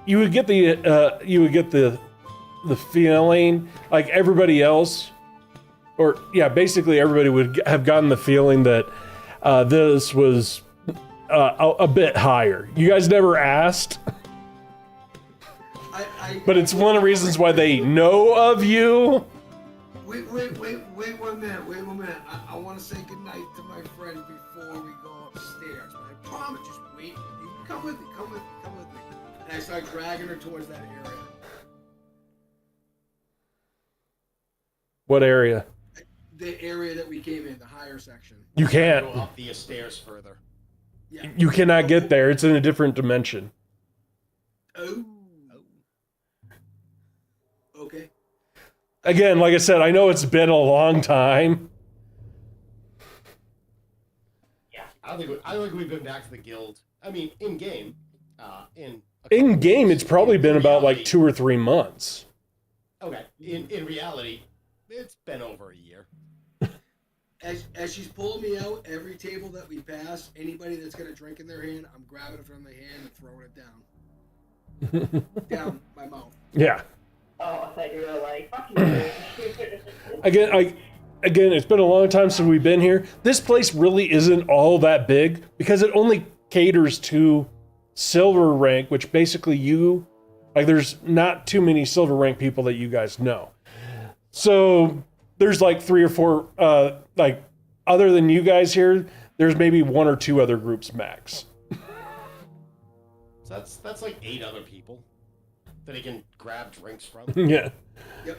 You would get the feeling like everybody else, or yeah, basically everybody would have gotten the feeling that this was a bit higher. You guys never asked, but it's one of the reasons why they know of you. Wait 1 minute. Wait 1 minute. I want to say goodnight to my friend before we go upstairs. But I promise, just wait. You come with me. And I start dragging her towards that area. What area? The area that we came in, the higher section. You can't. Go up the stairs further. Yeah. You cannot get there. It's in a different dimension. Oh. Okay. Again, like I said, I know it's been a long time. I don't think we've been back to the guild. I mean, in game, In game, it's probably been about like 2 or 3 months. Okay. In reality, it's been over a year. As she's pulling me out, every table that we pass, anybody that's got a drink in their hand, I'm grabbing it from their hand and throwing it down. Down my mouth. Yeah. Oh, I thought you were like, fuck you. Again, it's been a long time since we've been here. This place really isn't all that big because it only caters to silver rank, which basically there's not too many silver rank people that you guys know. So there's like 3 or 4, like other than you guys here, there's maybe 1 or 2 other groups max. So that's like 8 other people that he can grab drinks from. Yeah. Yep.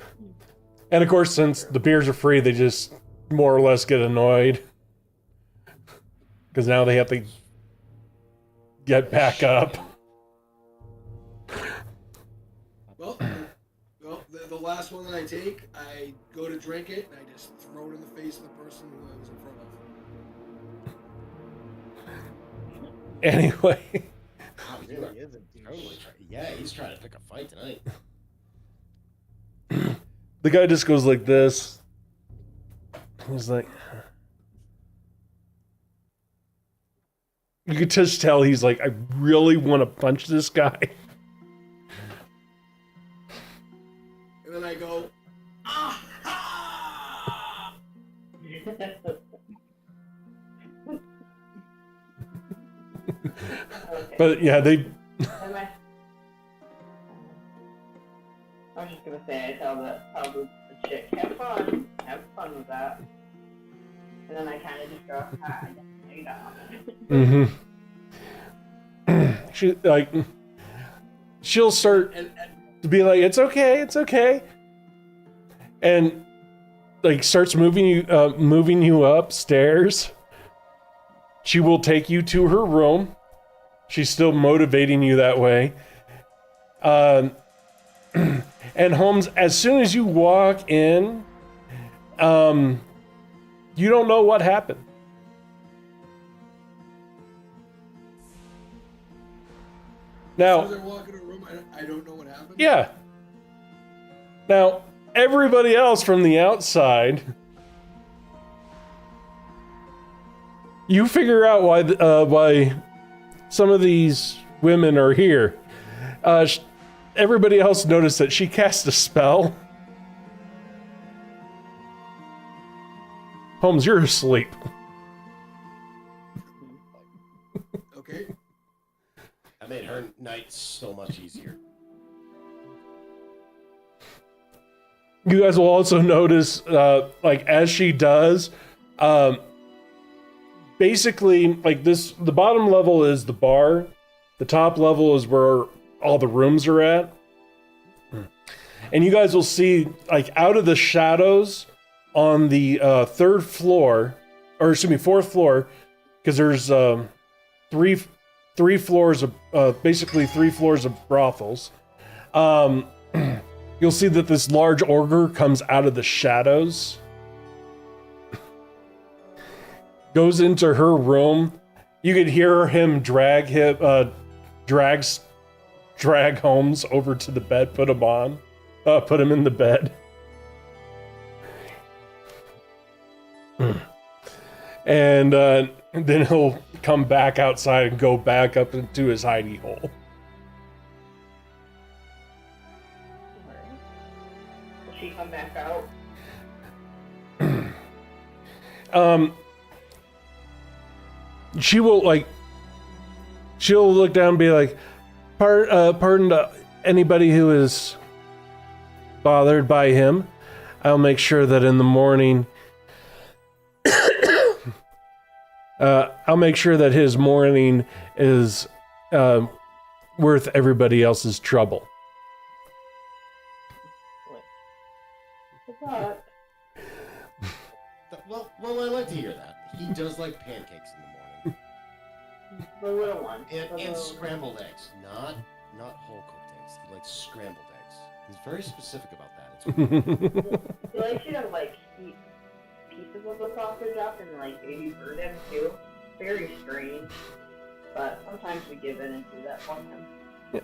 And of course, since the beers are free, they just more or less get annoyed. Because now they have to get back up. Well, the last one that I take, I go to drink it, and I just throw it in the face of the person who I was in front of. Anyway. Wow, He really is a douche. Yeah, he's trying to pick a fight tonight. The guy just goes like this. He's like... You could just tell he's like, I really want to punch this guy. And then I go, ah! But yeah, they... I was just gonna say, I tell the chick, have fun with that. And then I kind of just go, ah, you know. Mm-hmm. She'll start to be like, it's okay. And like starts moving you upstairs. She will take you to her room. She's still motivating you that way. And Holmes, as soon as you walk in, you don't know what happened. Now, As I walk in a room, I don't know what happened. yeah. Now, everybody else from the outside, you figure out why some of these women are here. Everybody else noticed that she cast a spell. Holmes, you're asleep. Okay. I made her night so much easier. You guys will also notice, like, as she does, basically, like this, the bottom level is the bar. The top level is where all the rooms are at. And you guys will see, like, out of the shadows on the fourth floor, because there's three floors of, basically 3 floors of brothels. You'll see that this large ogre comes out of the shadows, goes into her room. You could hear him drag Holmes over to the bed, put him in the bed. And then he'll come back outside and go back up into his hidey hole. Will she come back out? She'll look down and be like, pardon to anybody who is bothered by him. I'll make sure that in the morning, I'll make sure that his morning is worth everybody else's trouble. Good luck. Well, I like to hear that. He does like pancakes in the morning. The little one. And scrambled eggs. Not whole cooked eggs. He likes scrambled eggs. He's very specific about that. It's He likes you to like heat pieces of the sausage up and like baby bird eggs too. Very strange. But sometimes we give in and do that for him. Yeah.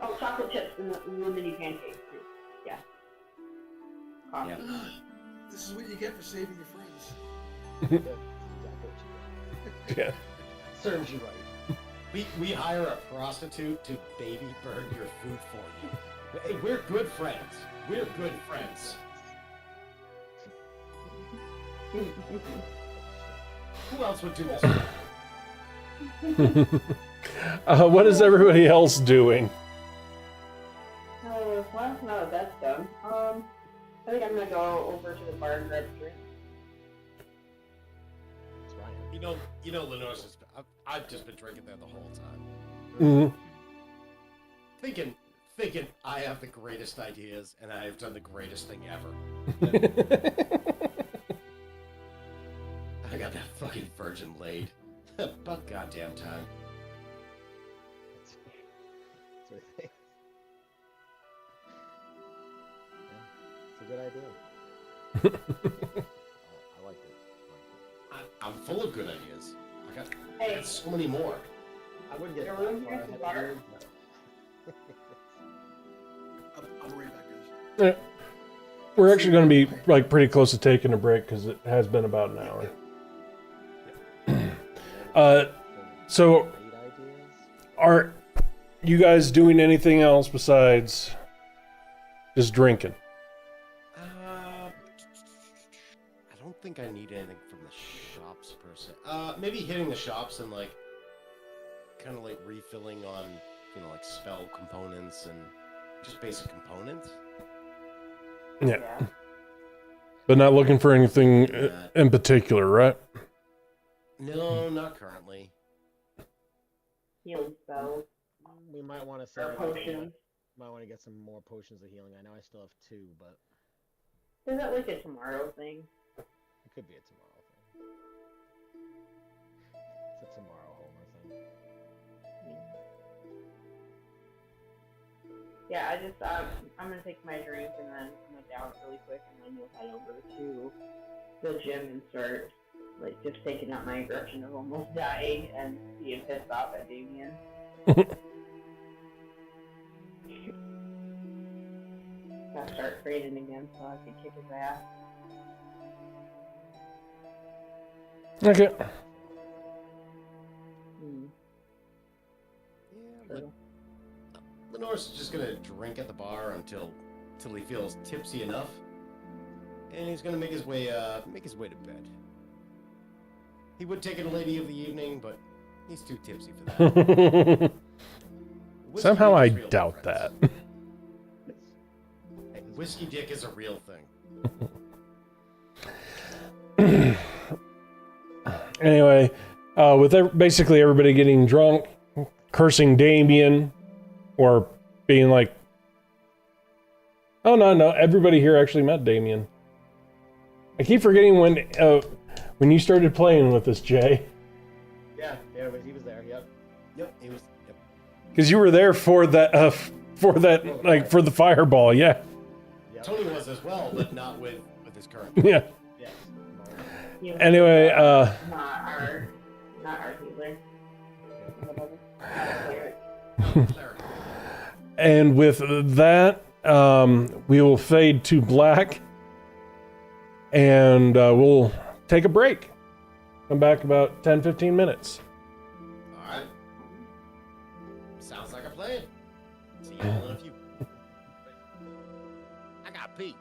Oh, chocolate chips and the mini pancakes too. Yeah. Coffee. Yeah. This is what you get for saving your friends. Yeah. Serves you right. We hire a prostitute to baby burn your food for you. Hey, we're good friends. We're good friends. Who else would do this? What is everybody else doing? Well, now that that's done, I think I'm gonna go over to the bar and grab a drink. That's right. You know, Lenore's just, I've just been drinking there the whole time. Mm-hmm. Thinking I have the greatest ideas and I have done the greatest thing ever. I got that fucking virgin laid. About goddamn time. That's what I think. Yeah, it's a good idea. I like it. I'm full of good ideas. I got Hey, so many more. I wouldn't get Your that room far here's ahead the of bar. you. I'll be right back, guys. We're actually going to be like pretty close to taking a break because it has been about an hour. So Great ideas. are you guys doing anything else besides just drinking? I don't think I need anything from the shops per se. Maybe hitting the shops and like, kind of like refilling on, like spell components and just basic components. Yeah. yeah. But not looking for anything in particular, right? No, not currently. Healing spells. We might want to Or potions. Might want to get some more potions of healing. I know I still have 2, but Is that like a tomorrow thing? it could be a tomorrow thing. It's a tomorrow Homer thing. Yeah, I just I'm gonna take my drink and then I'm gonna down it really quick and then you'll head over to the gym and start like just taking out my aggression of almost dying and being pissed off at Damien. Gotta start training again so I can kick his ass. Okay. Yeah, Lenore's just gonna drink at the bar until he feels tipsy enough, and he's gonna make his way to bed. He would take a lady of the evening, but he's too tipsy for that. Whiskey Somehow Dick I is real, doubt friends. that. Hey, Whiskey Dick is a real thing. Anyway, with basically everybody getting drunk, cursing Damien, or being like, oh no, everybody here actually met Damien. I keep forgetting when you started playing with us, Jay. Yeah, he was there. Yep. Yep, he was. Yep. Because you were there for that, for the fireball, yeah. Yep. Tony was as well, but not with his current. Yeah. Yes. He was Anyway, not our healer. Cleric. and with that, we will fade to black, and we'll take a break. Come back about 10-15 minutes. All right. Sounds like a plan. See you all in a few. I got pee.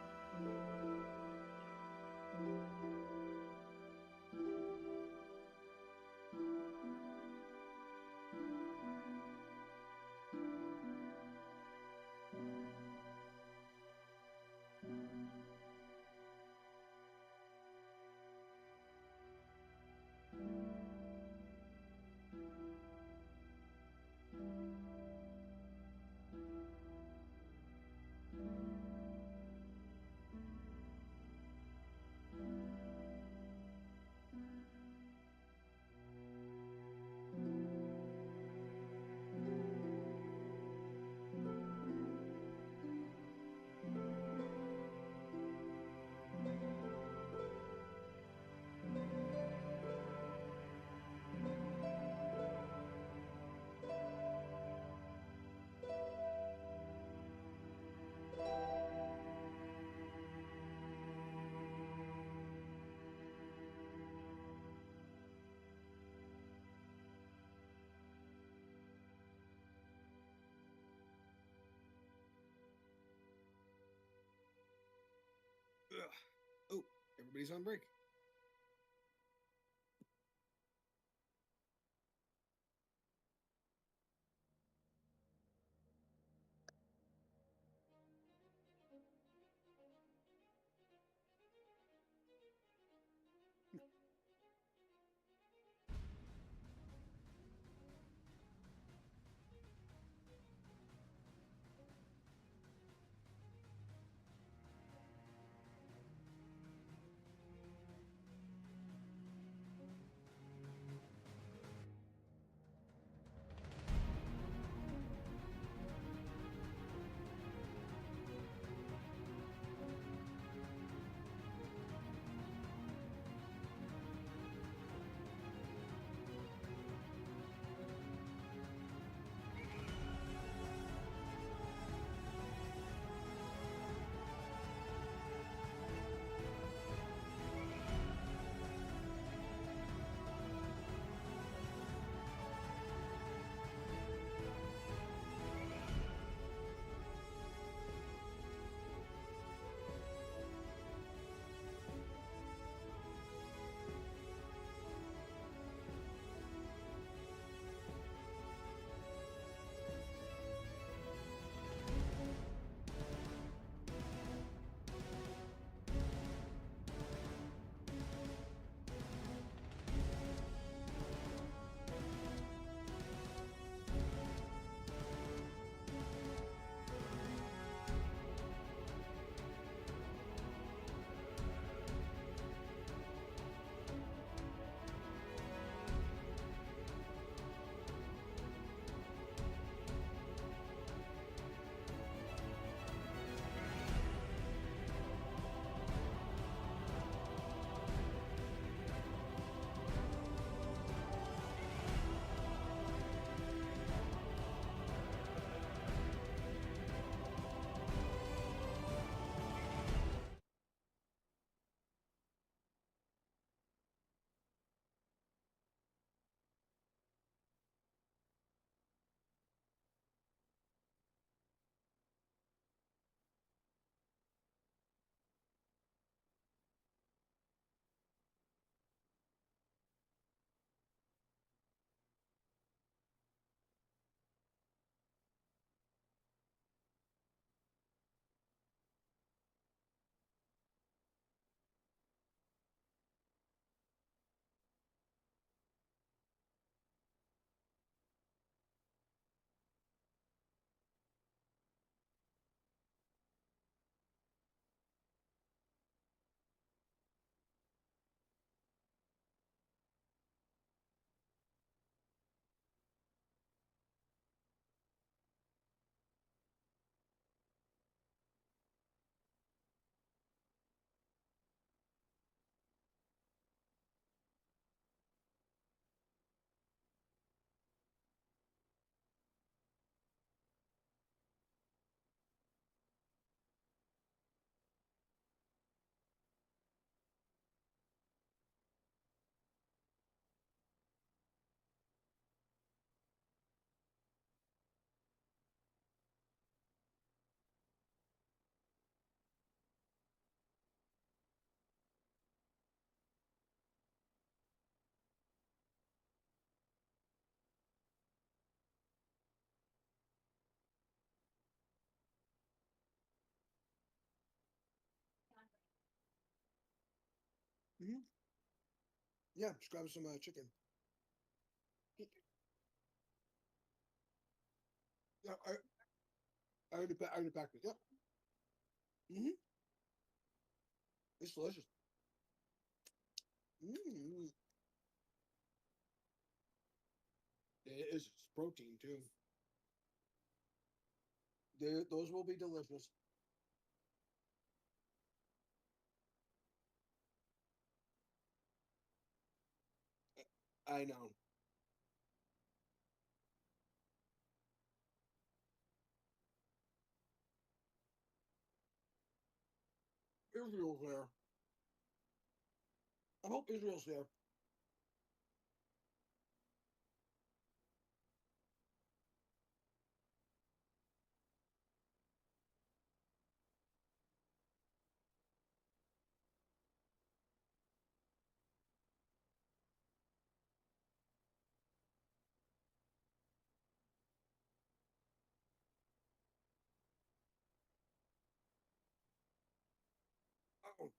Oh, everybody's on break. Yeah, just grab some chicken. Yeah, I already packed it. Yep. It's delicious. It is. It's protein too. Those will be delicious. I know. Israel's there. I hope Israel's there. Oh.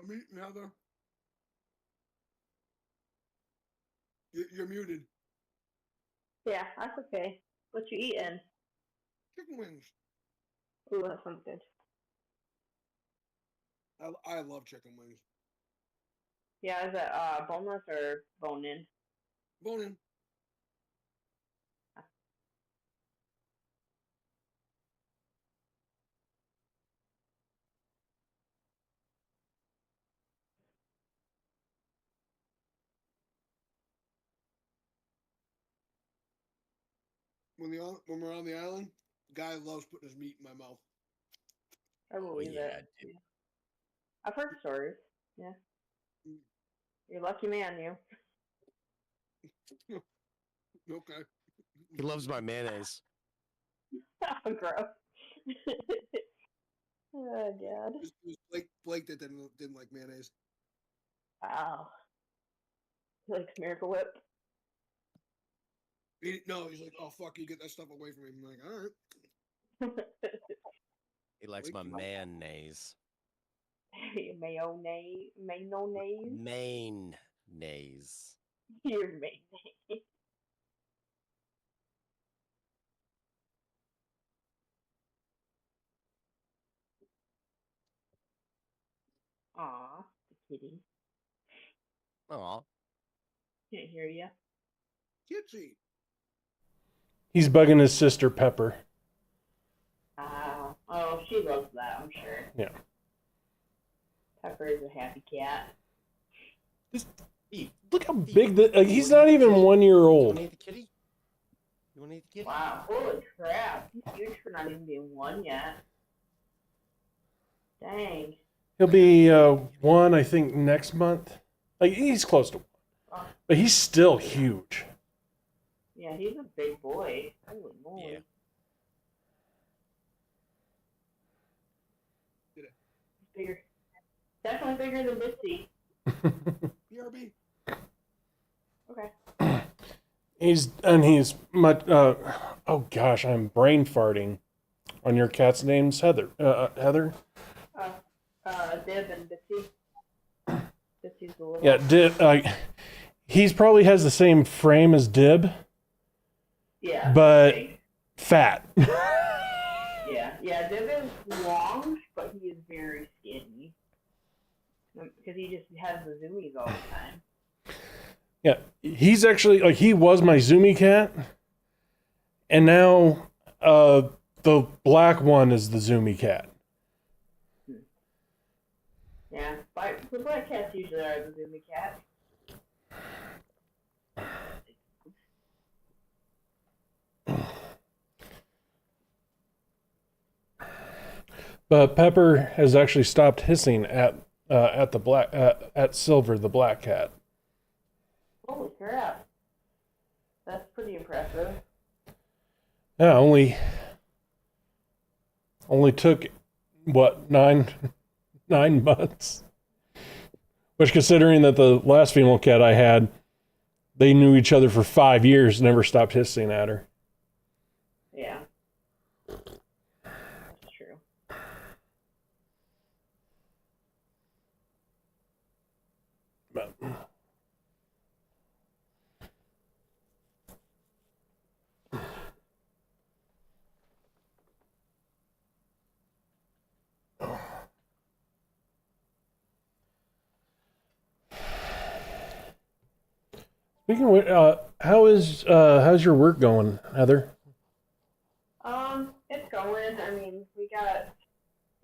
I'm eating, Heather. You're muted. Yeah, that's okay. What you eating? Chicken wings. Ooh, that sounds good. I love chicken wings. Yeah, is it boneless or bone in? Bone in. When we're on the island, guy loves putting his meat in my mouth. I believe yeah, it. Yeah. I've heard stories. Yeah. You're a lucky man, you. Okay. He loves my mayonnaise. Gross. Oh, God. It was Blake that didn't like mayonnaise. Wow. He likes Miracle Whip. No, he's like, oh fuck, you get that stuff away from me. I'm like, all right. He likes my mayonnaise. Mayonnaise. Mayonnaise. Your mayonnaise. Aw, the kitty. Aw. Can't hear you. Kitsy. He's bugging his sister Pepper. Oh, she loves that, I'm sure. Yeah. Pepper is a happy cat. Look how big he's not even 1 year old. You want to eat the kitty? You want to eat the kitty? Wow, holy crap. He's huge for not even being one yet. Dang. He'll be 1, I think, next month. Like, he's close to 1. Oh. But he's still huge. Yeah, he's a big boy. Holy moly. Yeah. Did it? Bigger. Definitely bigger than Misty. BRB. Okay. He's much. Oh gosh, I'm brain farting. On your cat's name's Heather. Heather. Dib and Bitsy. Bitsy's the little. Yeah, Dib. He's probably has the same frame as Dib. Yeah. But big. fat. Yeah. Dib is long, but he is very skinny. Because he just has the zoomies all the time. Yeah, he's actually like he was my Zoomy cat, and now the black one is the Zoomy cat. Yeah, the black cats usually are the Zoomy cat. But Pepper has actually stopped hissing at the black at Silver, the black cat. Holy crap. That's pretty impressive. Yeah, only took what 9 months. Which, considering that the last female cat I had, they knew each other for 5 years, never stopped hissing at her. Yeah. That's true. But speaking of which, how's your work going, Heather? It's going. I mean, we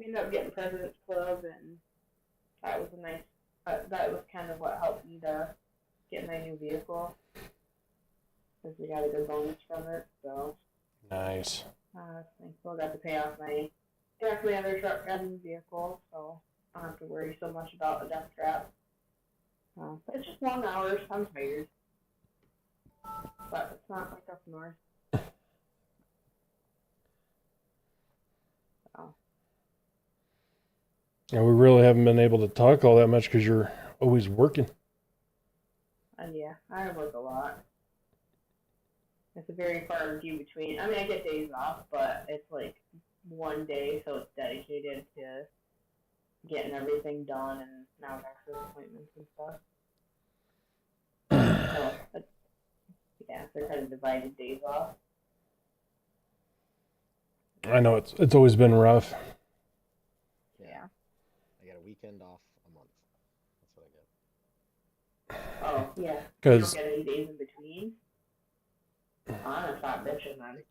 ended up getting President's Club, and that was a nice, that was kind of what helped me to get my new vehicle, because we got a good bonus from it, so. Nice. I still got to pay off my other truck and vehicle, so I don't have to worry so much about the death trap. But it's just long hours. I'm tired. But it's not like up north. So. Yeah, we really haven't been able to talk all that much because you're always working. And yeah, I work a lot. It's a very far and few between. I mean, I get days off, but it's like one day, so it's dedicated to getting everything done and now doctor's appointments and stuff. So, yeah, they're kind of divided days off. I know it's always been rough. Yeah. I get a weekend off a month. That's what I get. Oh, yeah. You Because don't get any days in between? I'm gonna stop bitching then.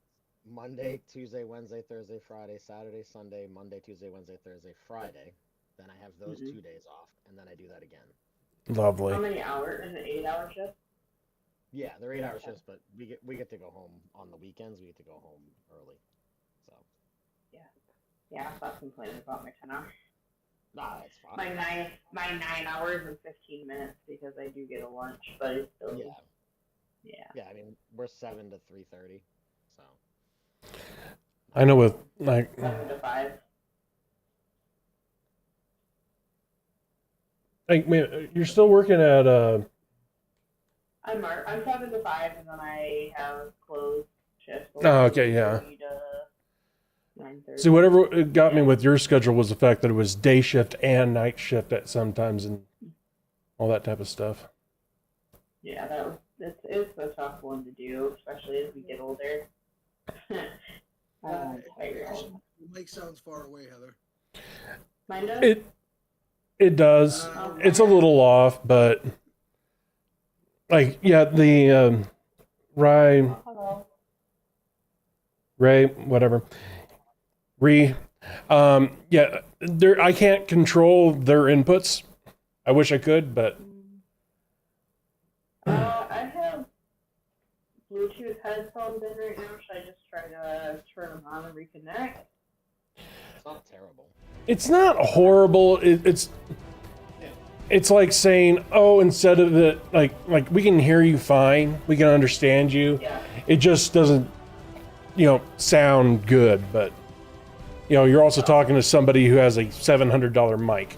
Monday, Tuesday, Wednesday, Thursday, Friday, Saturday, Sunday, Monday, Tuesday, Wednesday, Thursday, Friday. Then I have those 2 days off, and then I do that again. lovely. How many hours? Is it 8-hour shift? Yeah, they're 8-hour shifts, but we get to go home on the weekends. We get to go home early. So. Yeah, I'm not complaining about my 10 hours. Nah, that's fine. My 9 hours and 15 minutes because I do get a lunch, but it's still Yeah. Yeah, I mean, we're 7 to 3:30, so. I know with like 7 to 5. man, you're still working at I'm 7 to 5, and then I have closed shifts. Oh, okay, yeah. 8 to 9:30. See, whatever got me with your schedule was the fact that it was day shift and night shift at sometimes and all that type of stuff. Yeah, it's a tough one to do, especially as we get older. I'm tired. The mic sounds far away, Heather. Mine does? It does. It's a little off, but like the Hello. Ray, whatever. I can't control their inputs. I wish I could, but I have Bluetooth headphones in right now. Should I just try to turn them on and reconnect? It's not terrible. it's not horrible. It's like saying, oh, instead of it, like we can hear you fine, we can understand you. Yeah. It just doesn't, sound good. But you're also talking to somebody who has a $700 mic.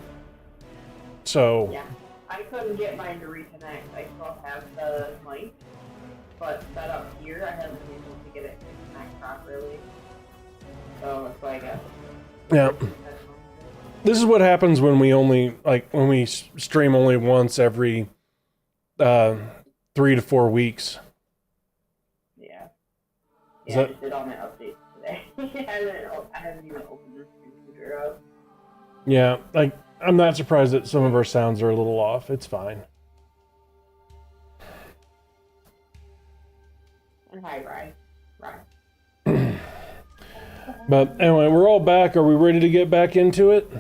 So Yeah. I couldn't get mine to reconnect. I still have the mic, but set up here, I haven't been able to get it to connect properly. So that's why I got yeah. headphones. This is what happens when we stream only once every 3 to 4 weeks. Yeah. Is Yeah, I that- just did all my updates today. I haven't even opened this computer up. Yeah, I'm not surprised that some of our sounds are a little off. It's fine. And hi, Rye. But anyway, we're all back. Are we ready to get back into it?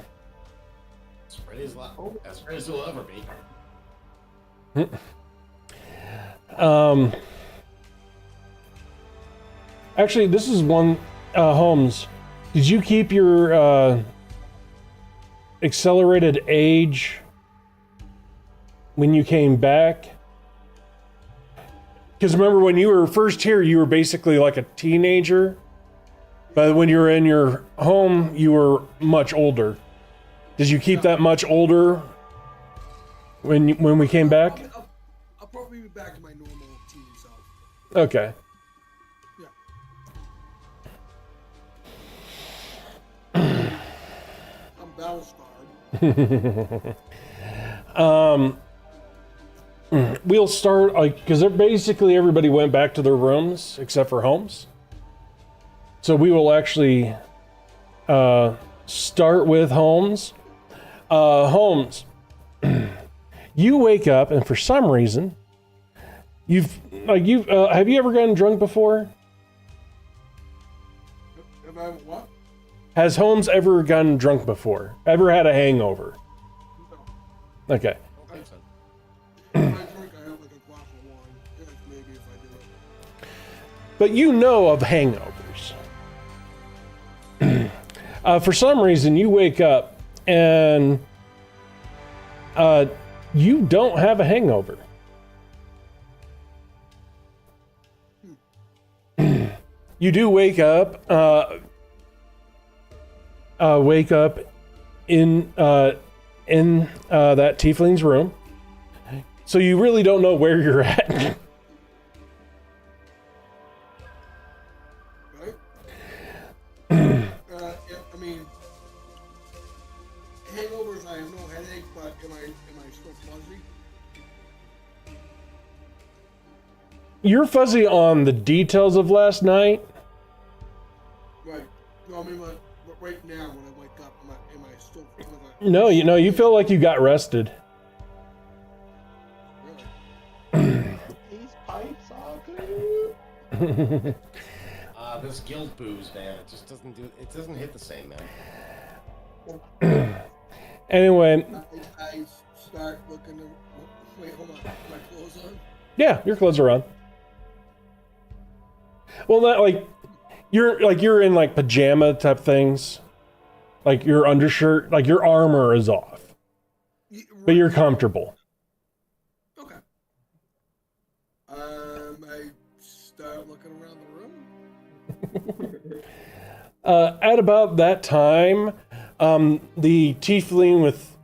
As ready as we'll ever be. Actually, this is one, Holmes. Did you keep your accelerated age when you came back? Because remember, when you were first here, you were basically like a teenager. But when you were in your home, you were much older. Did you keep that much older when we came back? I'll probably be back to my normal teen self. Okay. Yeah. I'm battle scarred. We'll start, because basically everybody went back to their rooms except for Holmes. So we will actually start with Holmes. Holmes, you wake up and for some reason, have you ever gotten drunk before? Have I what? Has Holmes ever gotten drunk before? Ever had a hangover? No. Okay. I think so. If I drink, I have like a glass of wine. Yeah, maybe if I do it. But you know of hangovers. For some reason, you wake up and you don't have a hangover. You do wake up in that tiefling's room. So you really don't know where you're at. Right? Yeah, I mean, hangovers, I have no headache, but am I still fuzzy? You're fuzzy on the details of last night. Right. No, I mean, like, right now when I wake up, am I still fuzzy? No, you feel like you got rested. Really? These pipes are good. This guild booze, man, it just doesn't hit the same, man. Anyway, I start looking to... Wait, hold on. My clothes on? yeah, your clothes are on. Well, not you're in like pajama type things. Like your undershirt, like your armor is off, but you're comfortable. Okay. I start looking around the room. At about that time, the tiefling with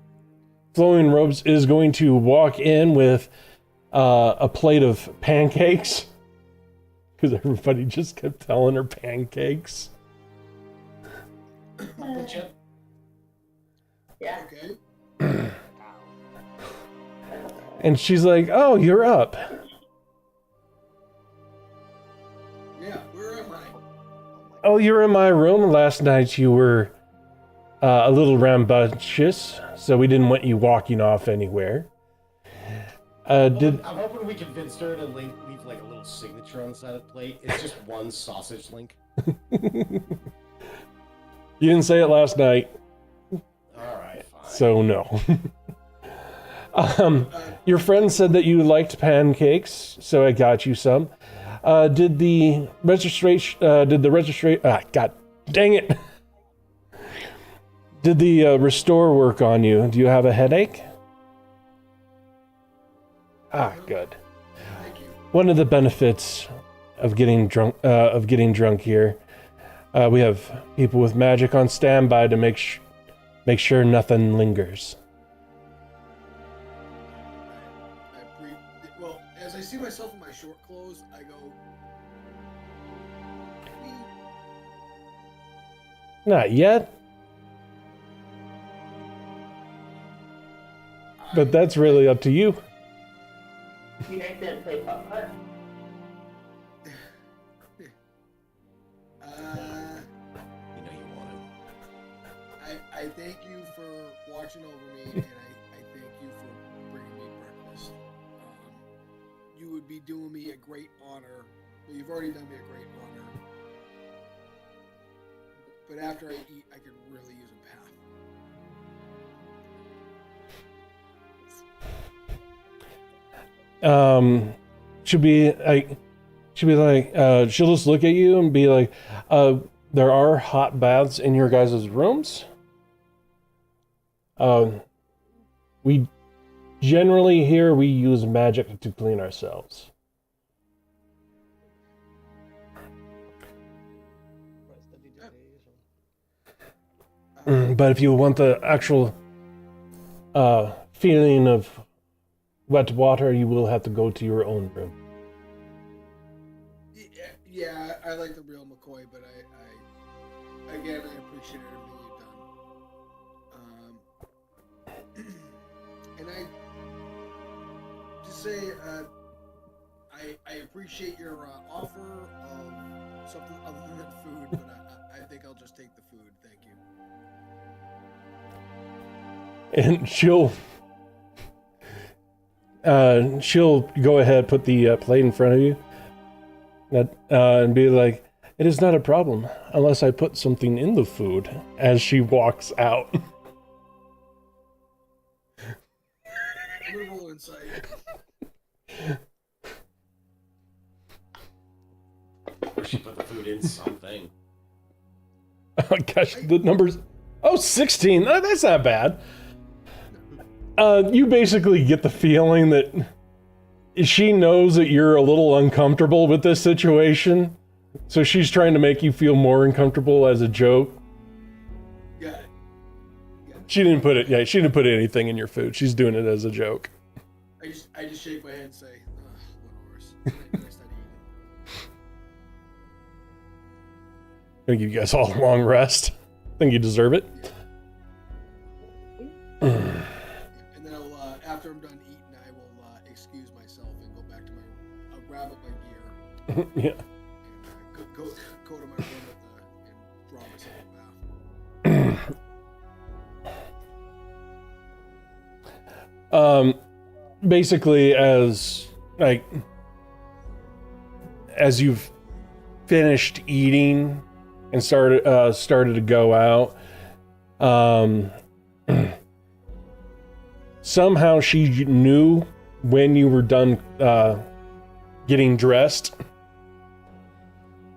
flowing robes is going to walk in with a plate of pancakes. Because everybody just kept telling her pancakes. Chip? Yeah. Okay. And she's like, oh, you're up. Yeah, where am I? Oh, you were in my room last night. You were a little rambunctious, so we didn't want you walking off anywhere. I'm hoping we convinced her to leave like a little signature on the side of the plate. It's just one sausage link. You didn't say it last night, Alright, fine. so no. Your friend said that you liked pancakes, so I got you some. Did the registration? God dang it! Did the restore work on you? Do you have a headache? Ah, good. Thank you. One of the benefits of getting drunk here, we have people with magic on standby to make sure nothing lingers. Well, as I see myself in my short clothes, I go. Not yet, but that's really up to you. You guys didn't play putt-putt? You know you want to. I thank you for watching over me, and I thank you for bringing me breakfast. You would be doing me a great honor You've already done me a great honor. But after I eat, I could really use a bath. She'll be like, she'll just look at you and be like, there are hot baths in your guys' rooms. We generally here we use magic to clean ourselves. But if you want the actual feeling of wet water, you will have to go to your own room. Yeah, I like the real McCoy, but I again, I appreciate everything you've done. And I just say, I appreciate your offer of something other than food, but I think I'll just take the food. Thank you. And she'll go ahead, put the plate in front of you, and be like, "It is not a problem unless I put something in the food." As she walks out. I'm gonna roll inside. Or she put the food in something. Oh gosh, the numbers. Oh, 16. That's not bad. You basically get the feeling that she knows that you're a little uncomfortable with this situation, so she's trying to make you feel more uncomfortable as a joke. Got it. She didn't put it. Yeah, she didn't put anything in your food. She's doing it as a joke. I just shake my head and say, Lenores, I start eating. Gonna give you guys all a long rest. Think you deserve it. And then after I'm done eating, I will excuse myself and go back to my room. I'll grab up my gear Yeah. and go to my room and draw myself a bath. Basically, as you've finished eating and started to go out, somehow she knew when you were done getting dressed,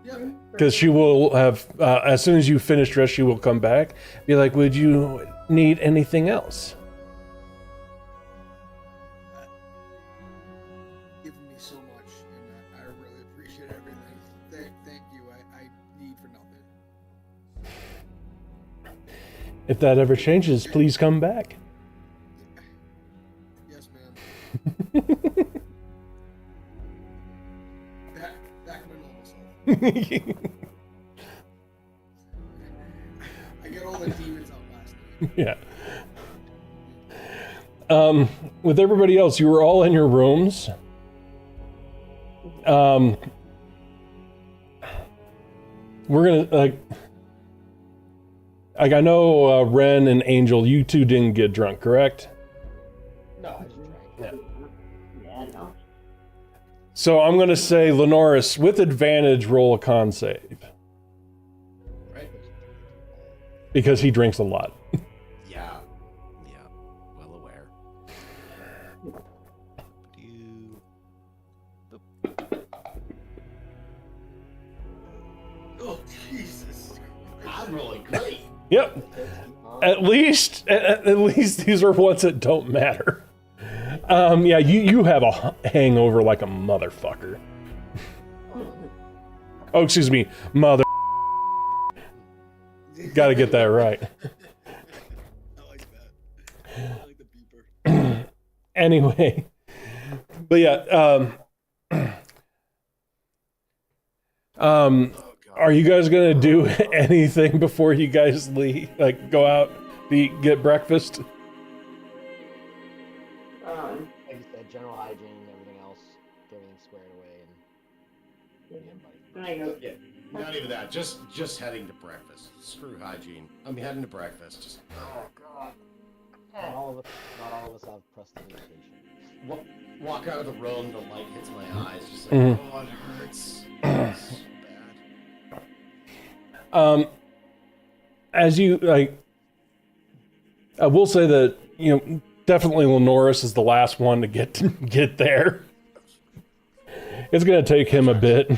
Yeah. because she will have as soon as you finish dress, she will come back, be like, "Would you need anything else?" Given me so much, and I really appreciate everything. Thank you. I need for nothing. If that ever changes, please come back. Yes, ma'am. Back to my normal self. I get all the demons out last night. Yeah. With everybody else, you were all in your rooms. We're gonna like I know Ren and Angel, you two didn't get drunk, correct? No, I just drank. Yeah, no. So I'm gonna say, Lenoris, with advantage, roll a con save Right? because he drinks a lot. Yeah. Yeah. Well aware. Oh, Jesus. I'm rolling great. Yep. At least these are ones that don't matter. Yeah, you have a hangover like a motherfucker. Oh, excuse me, mother. Got to get that right. I like that. I like the beeper. Anyway, but yeah, are you guys gonna do anything before you guys leave? Like go out, get breakfast? Like you said, general hygiene, everything else, get everything squared away, and When I go, Yeah. Not even that. Just heading to breakfast. Screw hygiene. I'm heading to breakfast. Just not all of us have prestidigitation. walk out of the room. The light hits my eyes. Just like, Mhm. oh, it hurts. So bad. As you like, I will say that definitely Lenoris is the last one to get there. It's gonna take him a bit.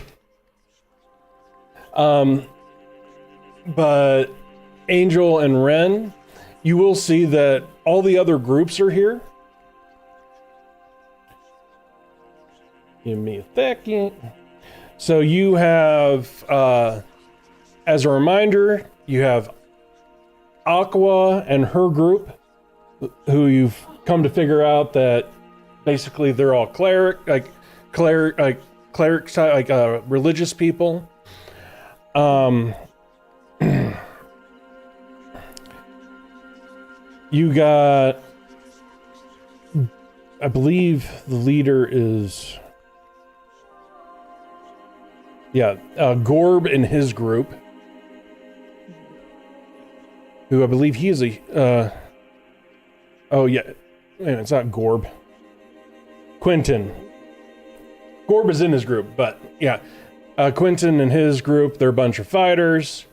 But Angel and Ren, you will see that all the other groups are here. Give me a second. So you have, as a reminder, you have Aqua and her group, who you've come to figure out that basically they're all clerics, religious people. You got, I believe the leader is, Gorb and his group, who I believe he is a, it's not Gorb. Quentin. Gorb is in his group, but yeah. Quentin and his group, they're a bunch of fighters.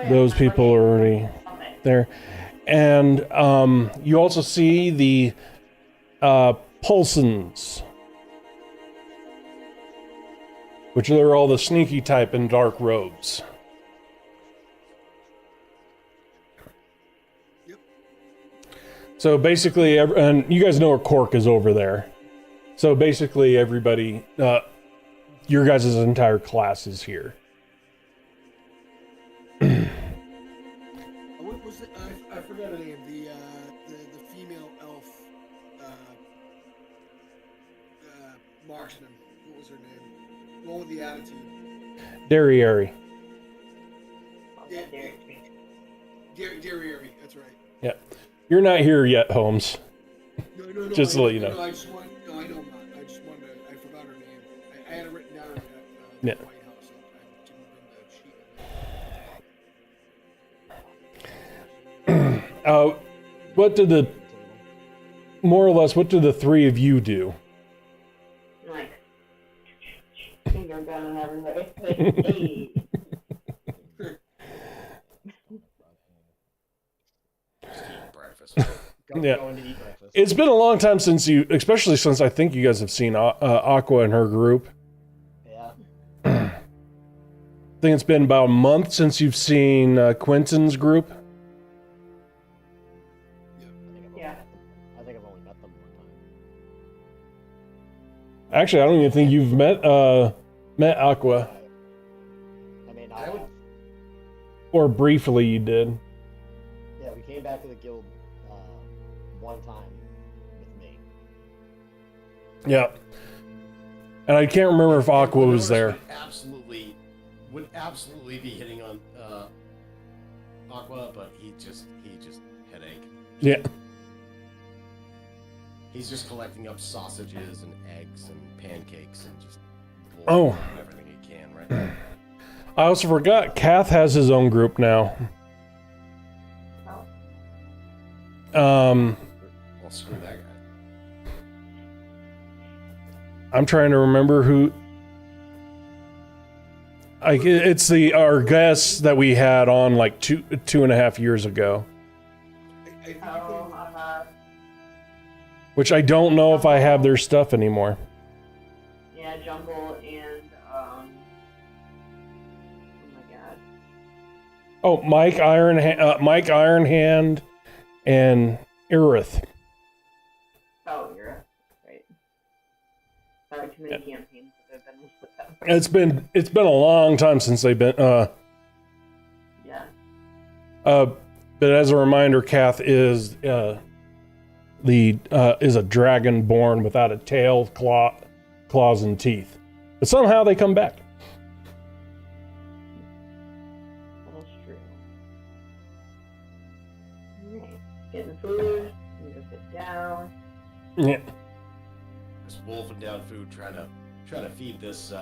Those people are already there. And you also see the Pulsons, which are all the sneaky type in dark robes. Yep. So basically, and you guys know where Cork is over there. So basically everybody, your guys' entire class is here. What was it? I forgot her name. The female elf marksman. What was her name? The one with the attitude. Derriere. Derriere. That's right. Yeah. You're not here yet, Holmes. No. Just to let you know. I just want. No, I know not. I just wanted. I forgot her name. I had it written down at the Yeah. White House. I didn't bring the sheet. What did the three of you do? Like, finger gun and everybody. Hey. Breakfast. Yeah. Going to eat breakfast. It's been a long time since especially since I think you guys have seen Aqua and her group. Yeah. I think it's been about a month since you've seen Quentin's group. Yeah. I think I've only met them one time. Actually, I don't even think you've met Aqua, I mean, I would. or briefly you did. Yeah, we came back to the guild one time with me. Yeah. And I can't remember if Aqua was there. Would absolutely be hitting on Aqua, but he just headache. Yeah. He's just collecting up sausages and eggs and pancakes and just Oh. everything he can right now. I also forgot, Kath has his own group now. Well, screw that guy. I'm trying to remember who. It's our guest that we had on like 2.5 years ago, I think which I don't know if I have their stuff anymore. Yeah, Jumble and oh my god. Oh, Mike Ironhand, and Irith. Oh, you're right. Sorry, too many campaigns that I've been with them. It's been a long time since they've been. Yeah. But as a reminder, Kath is is a dragon born without a tail, claws, and teeth. But somehow they come back. That's true. Alright. Getting food. I'm gonna sit down. Yeah. Just wolfing down food, trying to feed this.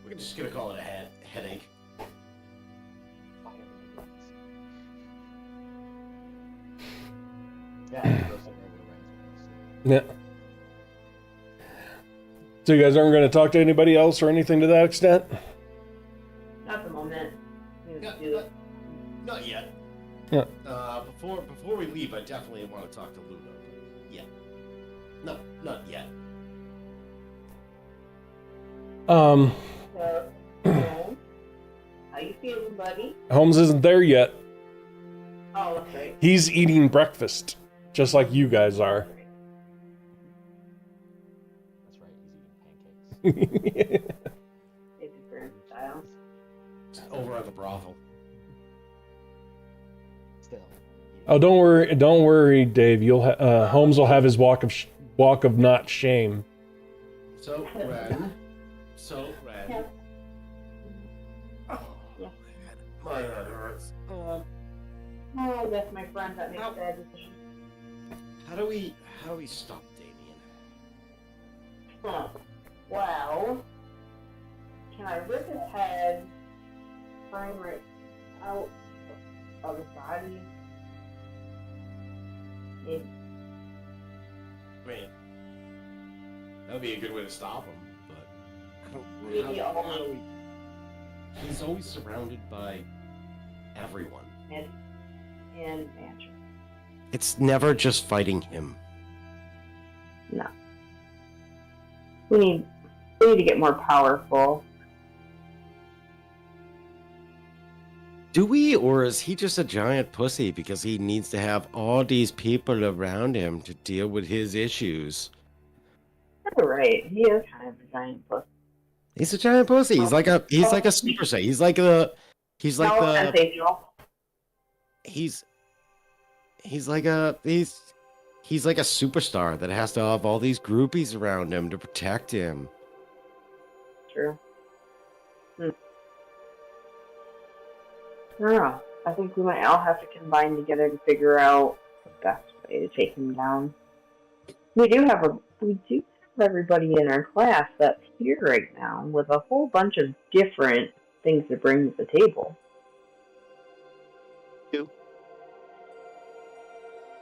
We're just gonna call it a headache. Yeah, I can go somewhere with Yeah. So you guys aren't going to talk to anybody else or anything to that extent? Not at the moment. Not yet. Yeah. Before we leave, I definitely want to talk to Luna. Yeah. No, not yet. So, how you feeling, buddy? Holmes isn't there yet. Oh, that's right. He's eating breakfast, just like you guys are. That's right, he's eating pancakes. Baby Grand style. Over at the brothel. Still. Oh, don't worry, Dave. Holmes will have his walk of not shame. So, Ren. Yeah. Oh, Yeah. my head hurts. Oh, that's my friend that makes bad decisions. How do we stop Damien? Huh. Well, can I rip his head, frame right out of his body? Maybe. I mean, that would be a good way to stop him, but I don't Maybe how only- do we- He's always surrounded by everyone. And mansion. It's never just fighting him. No. We need to get more powerful. Do we, or is he just a giant pussy because he needs to have all these people around him to deal with his issues? You're right. He is kind of a giant pussy. He's a giant pussy. He's like a super saiyan. He's like the He's like a superstar that has to have all these groupies around him to protect him. True. I don't know. I think we might all have to combine together to figure out the best way to take him down. We do have everybody in our class that's here right now with a whole bunch of different things to bring to the table.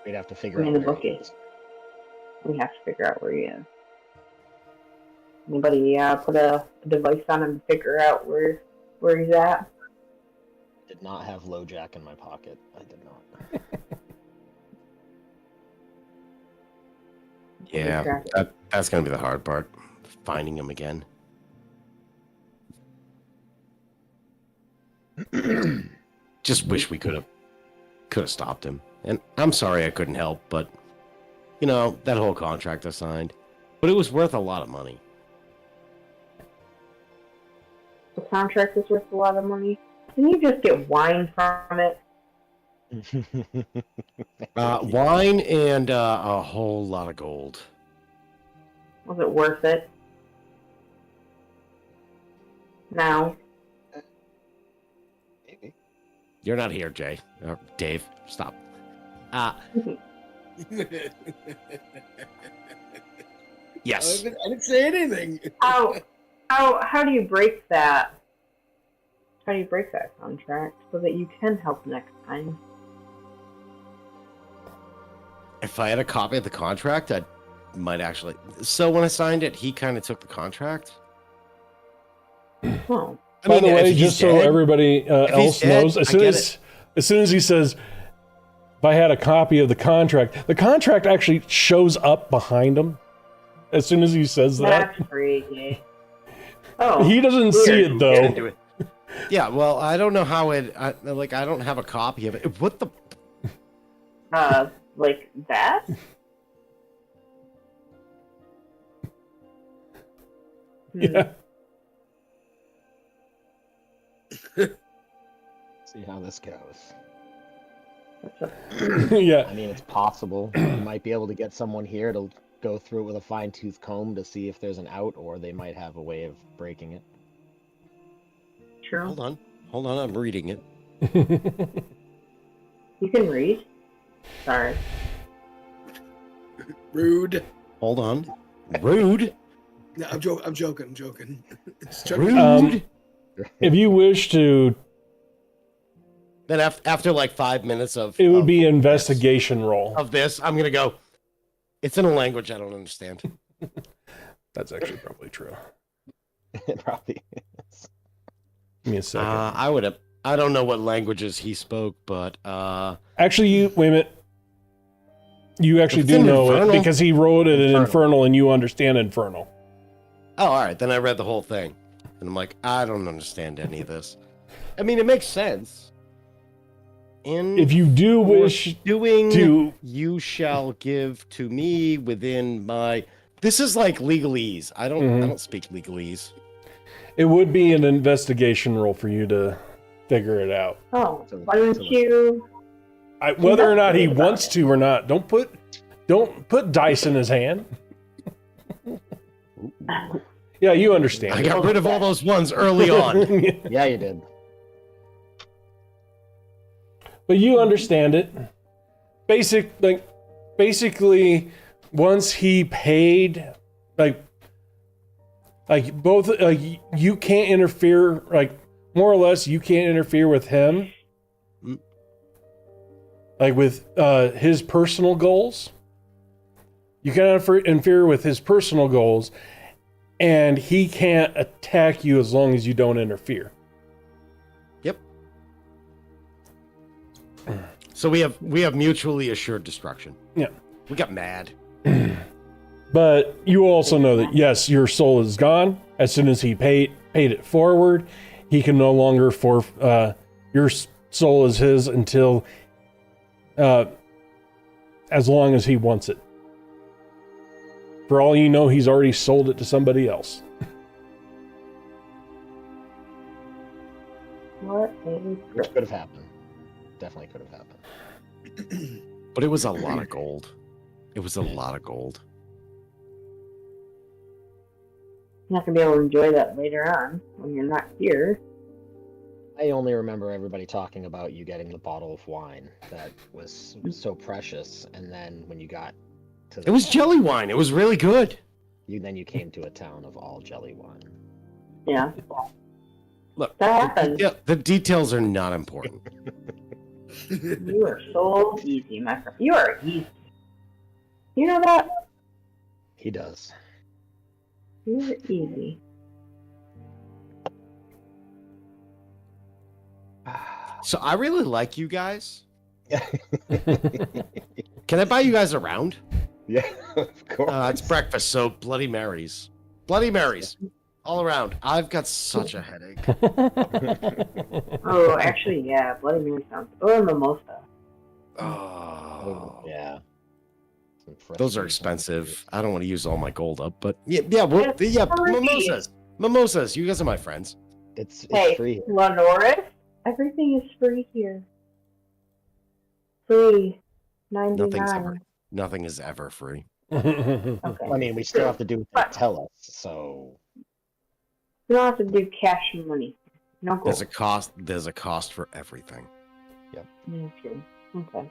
We'd have to figure I mean, out the where book he is. We have to figure out where he is. Anybody put a device on him to figure out where he's at? Did not have LoJack in my pocket. I did not. Yeah, that's gonna be the hard part, finding him again. Just wish we could have stopped him. And I'm sorry I couldn't help, but you know, that whole contract I signed. But it was worth a lot of money. The contract is worth a lot of money. Can you just get wine from it? Wine and a whole lot of gold. Was it worth it? No. Maybe. You're not here, Jay. Dave, stop. Yes. I didn't say anything. How do you break that? How do you break that contract so that you can help next time? If I had a copy of the contract, I might actually. So when I signed it, he kind of took the contract. Oh. By the way, if he's just so dead- everybody else dead, knows, I get it. as soon as he says, "If I had a copy of the contract actually shows up behind him. As soon as he says that, That's freaky. Oh. he doesn't see it Get into though. it. Yeah, well, I don't know how it. I don't have a copy of it. What the? Like that? Yeah, See how this goes. yeah. I mean, it's possible. You might be able to get someone here to go through it with a fine-tooth comb to see if there's an out, or they might have a way of breaking it. True. Hold on. I'm reading it. You can read? Sorry. Rude. Hold on. Rude. No, I'm joking. It's joking. Rude. If you wish to, Then after like 5 minutes of it would be investigation roll. of this, I'm gonna go. It's in a language I don't understand. That's actually probably true. It probably is. Give me a second. I don't know what languages he spoke, but Actually, wait a minute. You actually It's do in know Infernal? it because he wrote it in Infernal. Infernal and you understand Infernal. oh, all right. Then I read the whole thing, and I'm like, I don't understand any of this. I mean, it makes sense. In If you do wish doing to, you shall give to me within my. This is like legalese. I don't speak legalese. it would be an investigation roll for you to figure it out. Oh, why don't you? Whether or not he wants to or not, don't put dice in his hand. Yeah, you understand. I got rid of all those ones early on. Yeah, you did. But you understand it. Basically, once he paid, both, you can't interfere. More or less, you can't interfere with him. With his personal goals. You cannot interfere with his personal goals, and he can't attack you as long as you don't interfere. Yep. So we have mutually assured destruction. Yeah. We got mad. But you also know that, yes, your soul is gone. As soon as he paid it forward, he can no longer your soul is his until as long as he wants it. For all you know, he's already sold it to somebody else. What a Which could have happened. Definitely could have happened. But it was a lot of gold. It was a lot of gold. You're not gonna be able to enjoy that later on when you're not here. I only remember everybody talking about you getting the bottle of wine that was so precious, and then when you got to the It was jelly wine. It was really good. then you came to a town of all jelly wine. Yeah, Look, that happens. the details are not important. You are so easy, my friend. You are easy. You know that? He does. You're easy. So I really like you guys. Can I buy you guys around? Yeah, of course. It's breakfast, so Bloody Marys. Bloody Marys. All around. I've got such a headache. Oh, actually, yeah. Bloody Mary sounds. Or mimosa. Oh. Yeah. Some fresh Those are juice. expensive. I don't want to use all my gold up, but yeah, mimosas. Mimosas. You guys are my friends. It's Hey, free. Lenoris, everything is free here. Free. Nothing is ever free. Okay. I mean, we still have to do what they tell us, so You don't have to do cash money. No gold. There's a cost for everything. Yeah, true. Okay.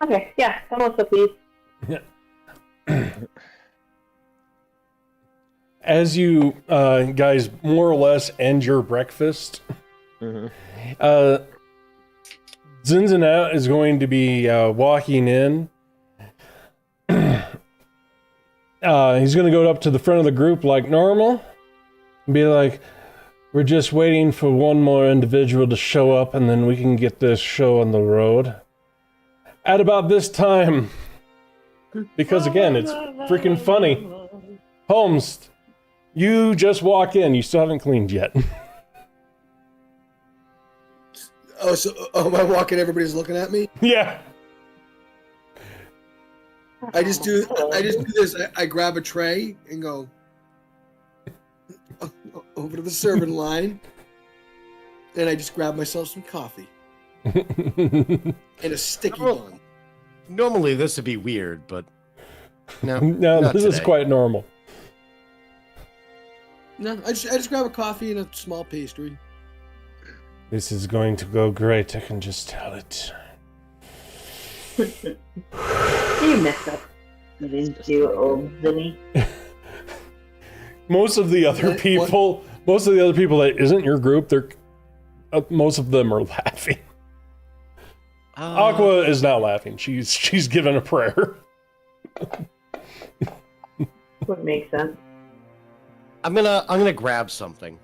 Okay, yeah, almost up, please. As you guys more or less end your breakfast, Zinzanat is going to be walking in. He's going to go up to the front of the group like normal and be like, we're just waiting for one more individual to show up and then we can get this show on the road. At about this time, because again, it's freaking funny. Holmes, you just walk in. You still haven't cleaned yet. Am I walking? Everybody's looking at me. Yeah. I just do this. I grab a tray and go over to the serving line, and I just grab myself some coffee and a sticky bun. Normally this would be weird, but no. No, not this is today. quite normal. No, I just grab a coffee and a small pastry. This is going to go great. I can just tell it. You messed up. You didn't do old Zinny. Most of the other people that isn't your group, they're most of them are laughing. Aqua is not laughing. She's given a prayer. Would make sense. I'm gonna grab something.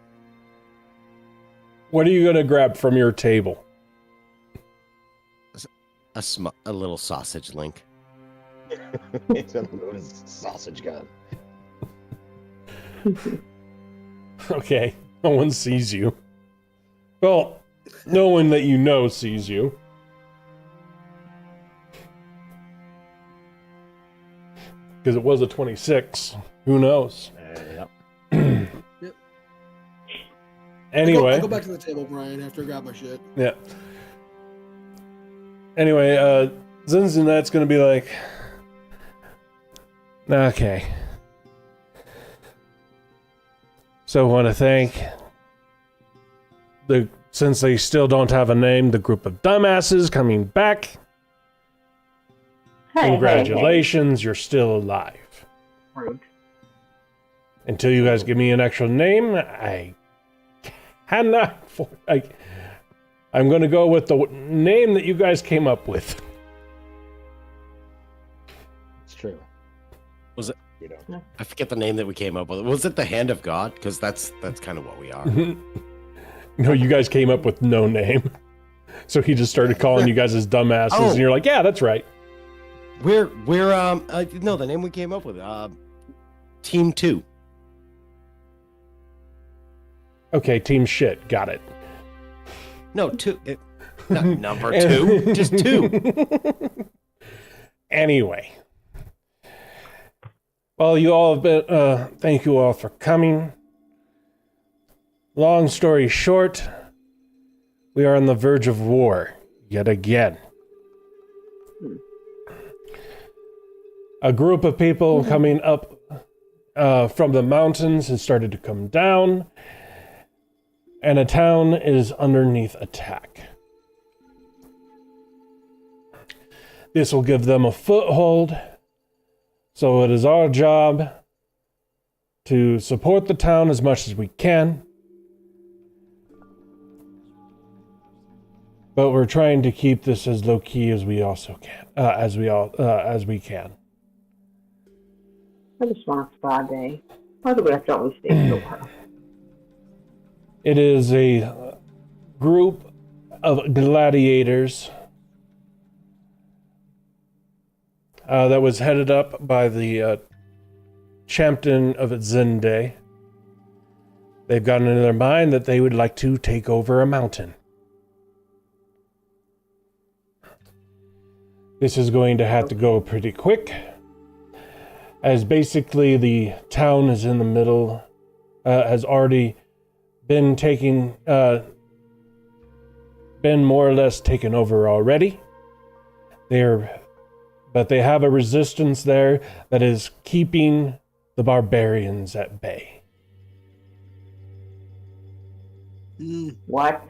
What are you gonna grab from your table? A little sausage link. It's a loaded sausage gun. Okay, no one sees you. Well, no one that you know sees you. Because it was a 26. Who knows? Yep. Anyway. I go back to the table, Brian, after I grab my shit. Yeah. Anyway, Zinzinet's gonna be like, okay. So I want to thank since they still don't have a name, the group of dumbasses coming back. Hey, Congratulations, you're still alive. Hey, hey. Until you guys give me an actual name, I cannot. I'm going to go with the name that you guys came up with. It's true. Was it? You know. I forget the name that we came up with. Was it the Hand of God? Because that's kind of what we are. No, you guys came up with no name. So he just started calling you guys as dumbasses, and you're like, yeah, that's right. We're no, the name we came up with, Team 2. Okay, team shit, got it. No, 2. Number 2, just 2. Anyway. Well, you all have been, thank you all for coming. Long story short, we are on the verge of war, yet again. A group of people coming up from the mountains has started to come down, and a town is underneath attack. This will give them a foothold, so it is our job to support the town as much as we can. But we're trying to keep this as low key as we also can, as we can. I just want a spa day. Why do we have to always stay so hard? It is a group of gladiators that was headed up by the champion of Zende. They've gotten into their mind that they would like to take over a mountain. This is going to have to go pretty quick, as basically the town is in the middle, has already been been more or less taken over already. But they have a resistance there that is keeping the barbarians at bay. What?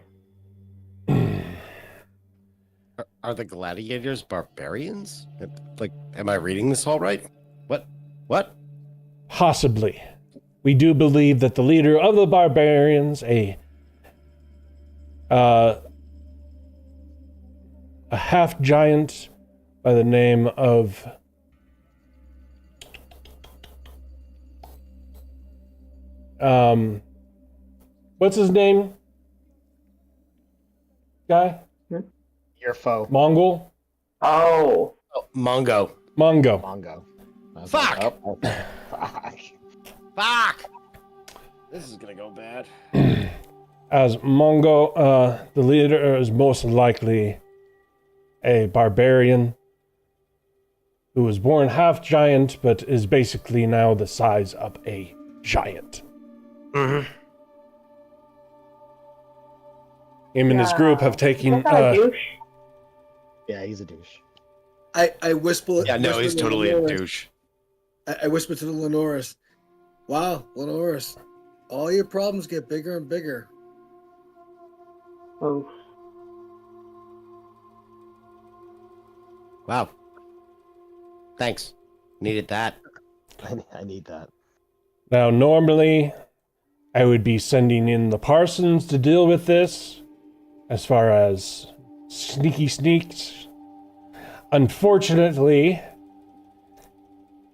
Are the gladiators barbarians? Like, am I reading this all right? What? Possibly. We do believe that the leader of the barbarians, a half giant by the name of what's his name? Guy? Your foe. Mongol? Oh. Mongo. Mongo. Fuck! Oh, fuck. Fuck! This is gonna go bad. As Mongo, the leader is most likely a barbarian who was born half giant, but is basically now the size of a giant. Mm-hmm. Him and his group have taken. Is that a douche? Yeah, he's a douche. I whisper. Yeah, no, he's whisper to totally a Lenoris. douche. I whisper to the Lenoris. Wow, Lenoris, all your problems get bigger and bigger. Oh. Wow. Thanks. Needed that. I need that. Now, normally, I would be sending in the Parsons to deal with this, as far as sneaks. Unfortunately,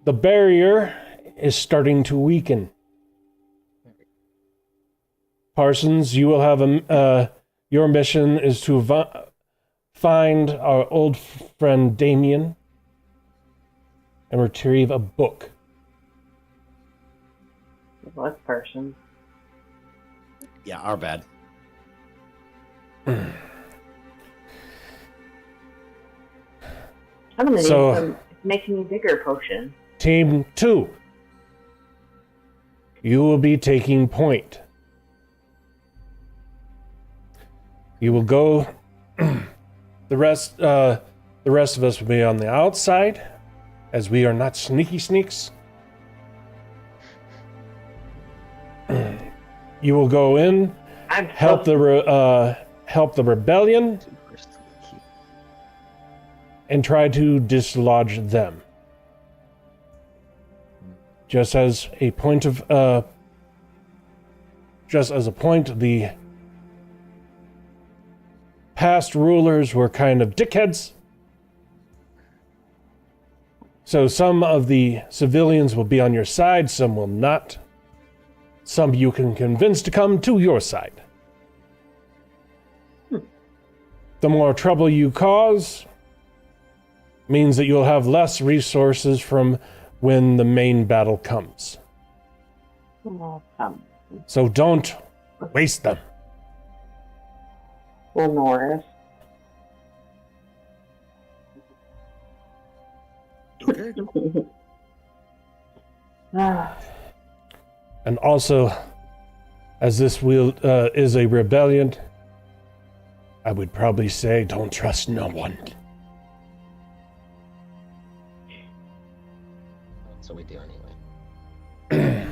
the barrier is starting to weaken. Parsons, you will have your mission is to find our old friend Damien and retrieve a book. What person? Yeah, our bad. I'm gonna need So- some make me bigger potion. Team 2, you will be taking point. You will go. The rest of us will be on the outside, as we are not sneaky sneaks. You will go in, I'm help the rebellion, and try to dislodge them. Just as a point, the past rulers were kind of dickheads. So some of the civilians will be on your side, some will not. Some you can convince to come to your side. The more trouble you cause means that you'll have less resources from when the main battle comes. So don't waste them. Well, Norris. Okay. And also, as this is a rebellion, I would probably say don't trust no one. So we do anyway.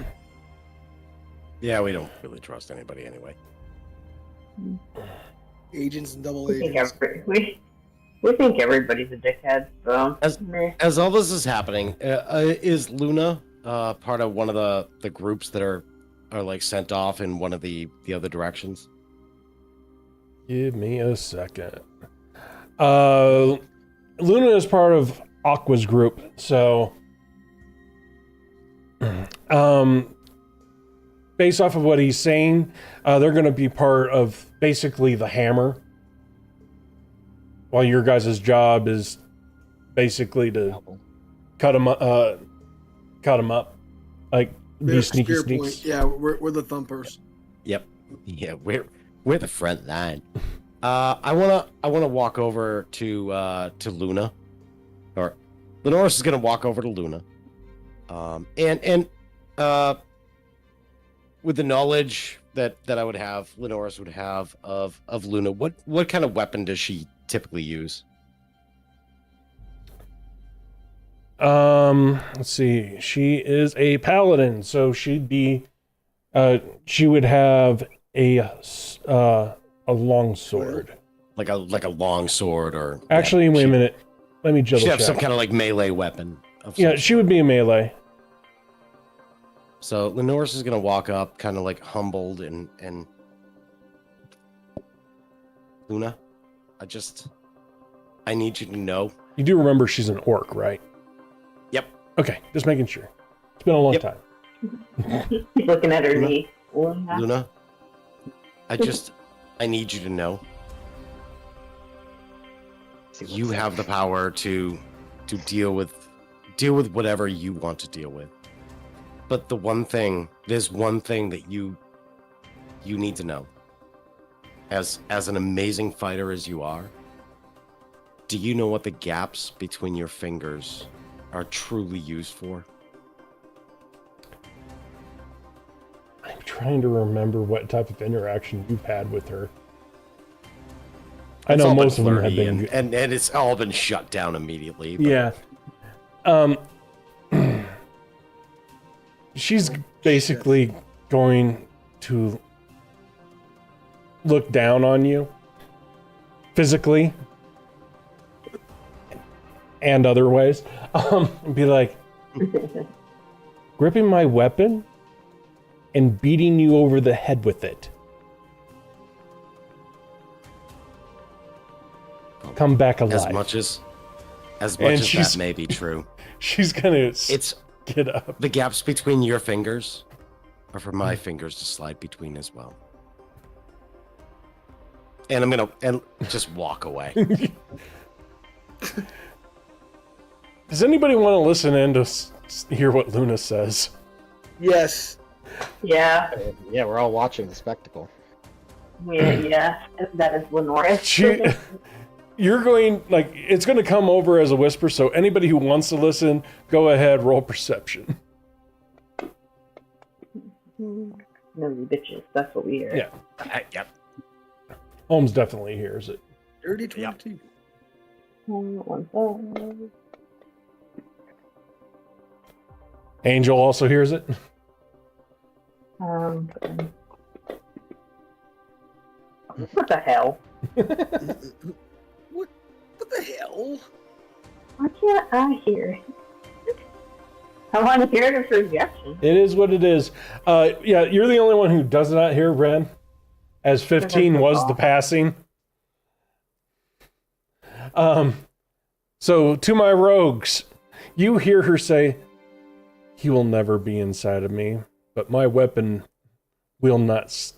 Yeah, we don't really trust anybody anyway. Agents and double we think agents. we think everybody's a dickhead, so meh. As all this is happening, is Luna part of one of the groups that are like sent off in one of the other directions? Give me a second. Luna is part of Aqua's group, so based off of what he's saying, they're going to be part of basically the Hammer. While your guys' job is basically to cut them up, like be sneaky Spear sneaks. point. Yeah, we're the thumpers. Yep. Yeah, we're the front line. I wanna walk over to Luna, or Lenoris is gonna walk over to Luna, and with the knowledge that I would have, Lenoris would have of Luna. What kind of weapon does she typically use? Let's see. She is a paladin, so she'd be. She would have a long sword. Like a long sword, or Actually, wait a minute. Let me double She'd have check. some kind of like melee weapon. Yeah, she would be a melee. So Lenoris is gonna walk up, kind of like humbled, and Luna, I need you to know. You do remember she's an orc, right? Yep. Okay, just making sure. It's been a long Yep. time. Looking at her Luna? knee. Luna? Luna, I need you to know. You have the power to deal with whatever you want to deal with. But there's one thing that you need to know. As an amazing fighter as you are, do you know what the gaps between your fingers are truly used for? I'm trying to remember what type of interaction you've had with her. I It's know all been most of them have flirty, been. and it's all been shut down immediately. But Yeah. She's basically going to look down on you physically and other ways, and be like, gripping my weapon and beating you over the head with it. Come back alive. As much as And that she's- may be true. She's gonna It's get up. the gaps between your fingers are for my fingers to slide between as well. And I'm gonna just walk away. Does anybody want to listen in to hear what Luna says? Yes. Yeah, Yeah, we're all watching the spectacle. yeah, that is Lenora. You're going, like, it's going to come over as a whisper, so anybody who wants to listen, go ahead, roll perception. Nosy bitches, that's what we hear. Yeah. Yep. Holmes definitely hears it. Dirty 22. One second. Angel also hears it. What the hell? What the hell? Why can't I hear it? I want to hear the projection. It is what it is. Yeah, you're the only one who does not hear Ren, as 15 was the passing. So, to my rogues, you hear her say, "He will never be inside of me, but my weapon will not,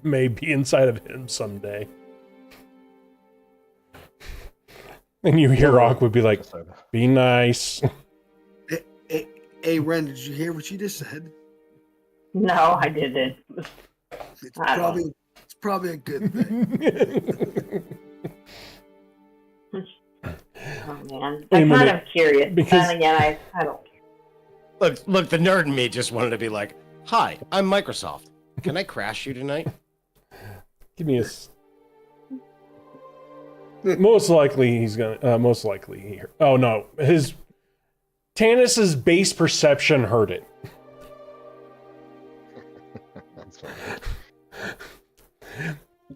may be inside of him someday." And you hear Aqua be like, "Be nice." Hey, Ren, did you hear what she just said? No, I didn't. It's I don't. probably a good thing. Oh man, Wait a I'm kind minute, of curious. because- Then again, I don't care. Look, the nerd in me just wanted to be like, "Hi, I'm Microsoft. Can I crash you tonight?" Give me most likely he's gonna. Most likely he. Oh no, Tannis's base perception heard it. That's funny.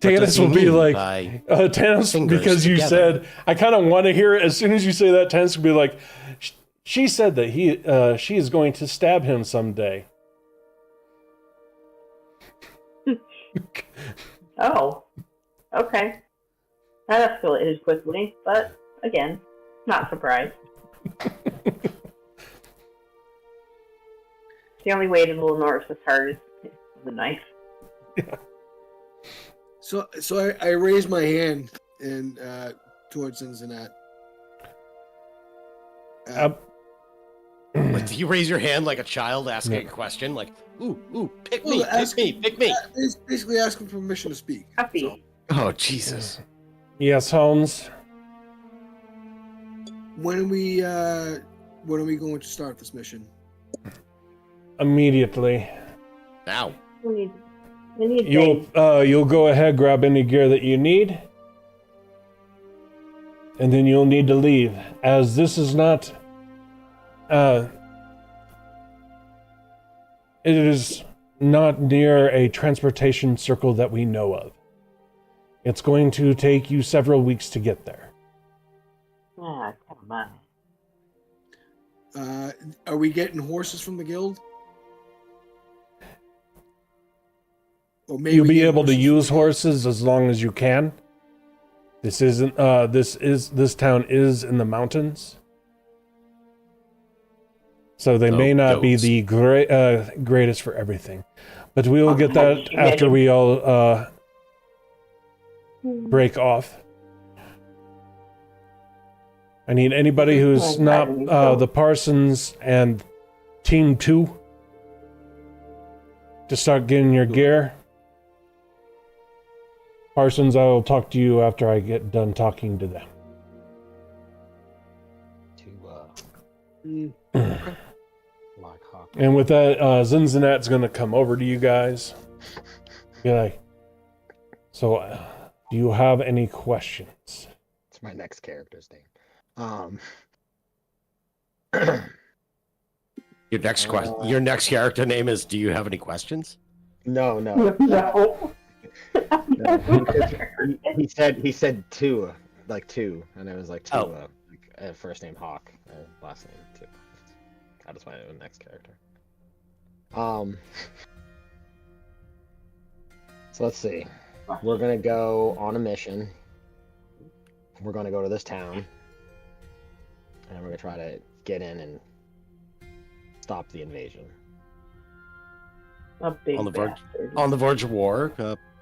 Tannis will be like, by Tannis, fingers because you together? said, I kind of want to hear it. As soon as you say that, Tannis will be like, she said that she is going to stab him someday. Oh, okay. That escalated quickly, but again, not surprised. The only way to little Norris's heart is the knife. Yeah. So I raised my hand and towards Cincinnati. Like, do you raise your hand like a child asking a question? Like, ooh, pick me. It's basically asking for permission to speak. Happy. So, Oh, Jesus. Yes, Holmes. when are we going to start this mission? Immediately. Now. We need things. You'll go ahead, grab any gear that you need, and then you'll need to leave, as this is not. It is not near a transportation circle that we know of. It's going to take you several weeks to get there. Ah, come on. Are we getting horses from the guild? Or maybe You'll be get able to horses use from- horses as long as you can. This town is in the mountains. So they may not be goats. the greatest for everything. But we will get that after we all break off. I need anybody who's not the Parsons and Team 2 to start getting your gear. Parsons, I will talk to you after I get done talking to them. Like Hawk. And with that, Zinzanat's going to come over to you guys. Be like, so, do you have any questions? It's my next character's name. Your next question. Your next character name is. Do you have any questions? No. No. He said two, like two, and it was like two. Oh. First name Hawk, last name two. I just wanted the next character. So let's see. We're gonna go on a mission. We're gonna go to this town, and we're gonna try to get in and stop the invasion. A big On the verge- bastard. On the verge of war,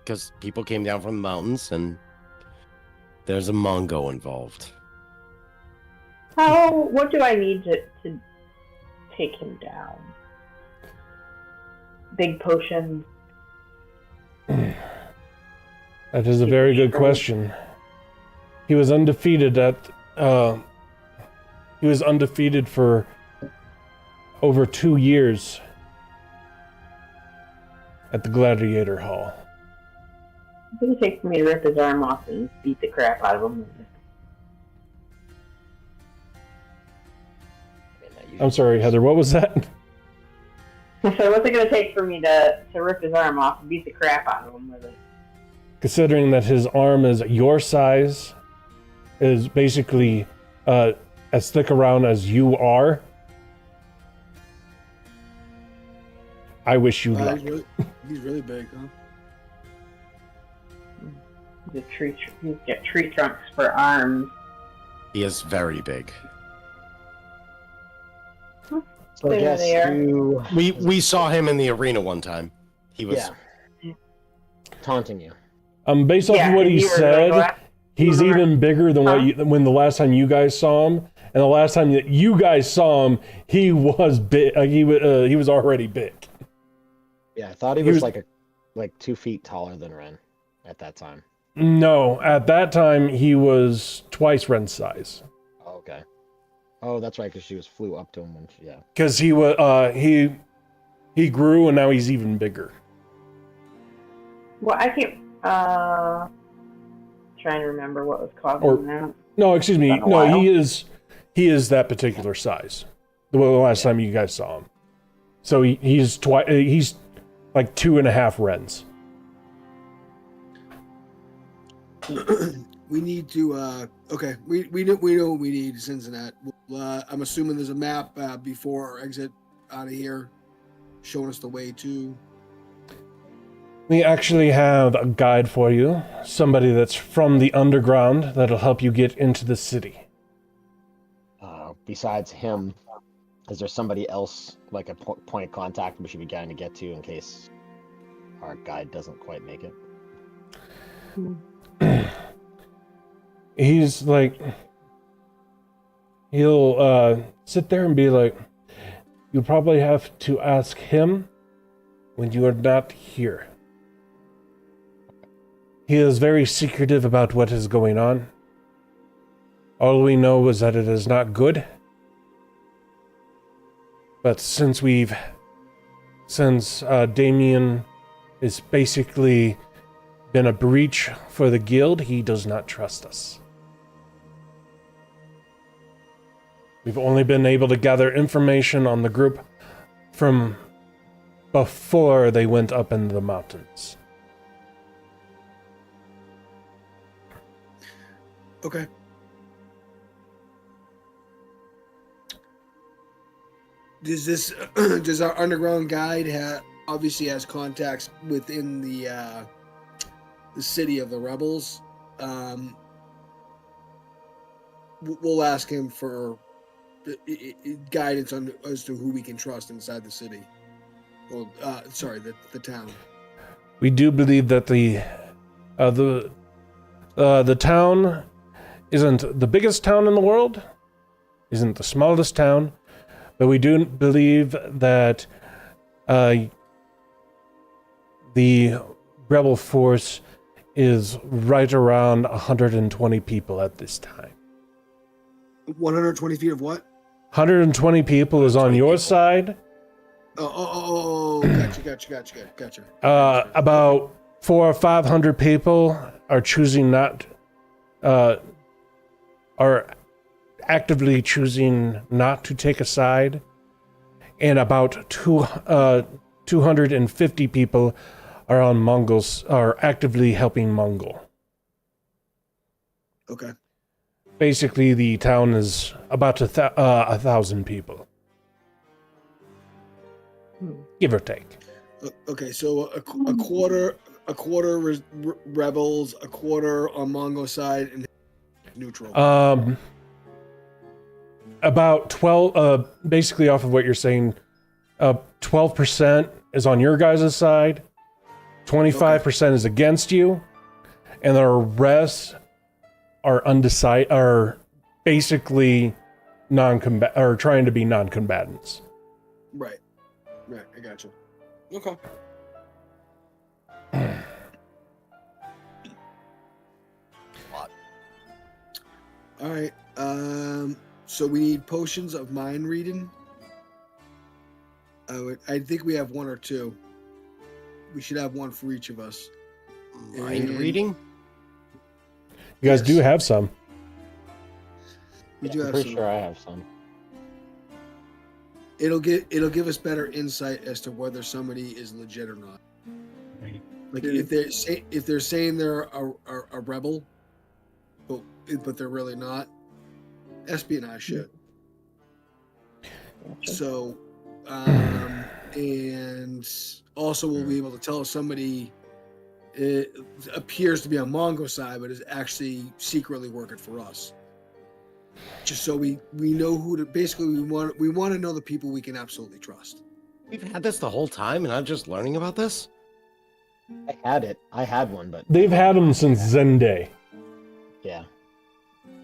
because people came down from the mountains, and there's a Mongo involved. What do I need to take him down? Big potion. That is a very good question. He was undefeated he was undefeated for over 2 years at the Gladiator Hall. It's gonna take for me to rip his arm off and beat the crap out of him. I mean, that usually I'm sorry, Heather, what was that? So what's it gonna take for me to rip his arm off and beat the crap out of him with it? Considering that his arm is your size, is basically as thick around as you are, I wish you luck. He's really big, huh? He's got tree trunks for arms. He is very big. So I There guess they are. you... We saw him in the arena one time. He was Yeah. Taunting you. Based off of what he you were said, like, he's Remember? even bigger than when the last time you guys saw him, and the last time that you guys saw him, he was big. He was already big. Yeah, I thought he was like 2 feet taller than Ren at that time. No, at that time he was twice Ren's size. Oh, okay. Oh, that's right, because she flew up to him when she, yeah. Because he was he grew and now he's even bigger. Well, I can't. Trying to remember what was causing Or- that. No, excuse me. Been a No, while. he is that particular size. The last time you guys saw him. So he's like 2.5 Rens. We need to. Okay, we know what we need, Cincinnati. I'm assuming there's a map before our exit out of here, showing us the way to. We actually have a guide for you. Somebody that's from the underground that'll help you get into the city. Besides him, is there somebody else, like a point of contact we should be getting to get to in case our guide doesn't quite make it? He's like, he'll sit there and be like, you probably have to ask him when you are not here. He is very secretive about what is going on. All we know is that it is not good. But since Damien is basically been a breach for the guild, he does not trust us. We've only been able to gather information on the group from before they went up into the mountains. Okay. Does our underground guide obviously has contacts within the city of the rebels? We'll ask him for guidance as to who we can trust inside the city. Well, the town. We do believe that the town isn't the biggest town in the world, isn't the smallest town, but we do believe that the rebel force is right around 120 people at this time. 120 feet of what? 120 people is on your side. Oh, gotcha. About 400 or 500 people are choosing not, are actively choosing not to take a side, and about 250 people are on Mongols, are actively helping Mongol. Okay. Basically, the town is about 1,000 people, give or take. Okay, so a quarter rebels, a quarter on Mongo side, and neutral. about 12, basically off of what you're saying, 12% is on your guys' side, 25% is against you, and the rest are undecided, are basically non-combat, or trying to be non-combatants. Right. I got you. Okay. All right. So we need potions of mind reading. I think we have one or two. We should have one for each of us. Mind reading? You guys do have some. We do I'm have pretty some. sure I have some. It'll give us better insight as to whether somebody is legit or not. Like if they're saying they're a rebel, but they're really not. Espionage shit. So, and also we'll be able to tell if somebody appears to be on Mongo side, but is actually secretly working for us. Just so we know who to. Basically, we want to know the people we can absolutely trust. We've had this the whole time, and I'm just learning about this. I had it. I had one, but They've had them since Zen Day. yeah.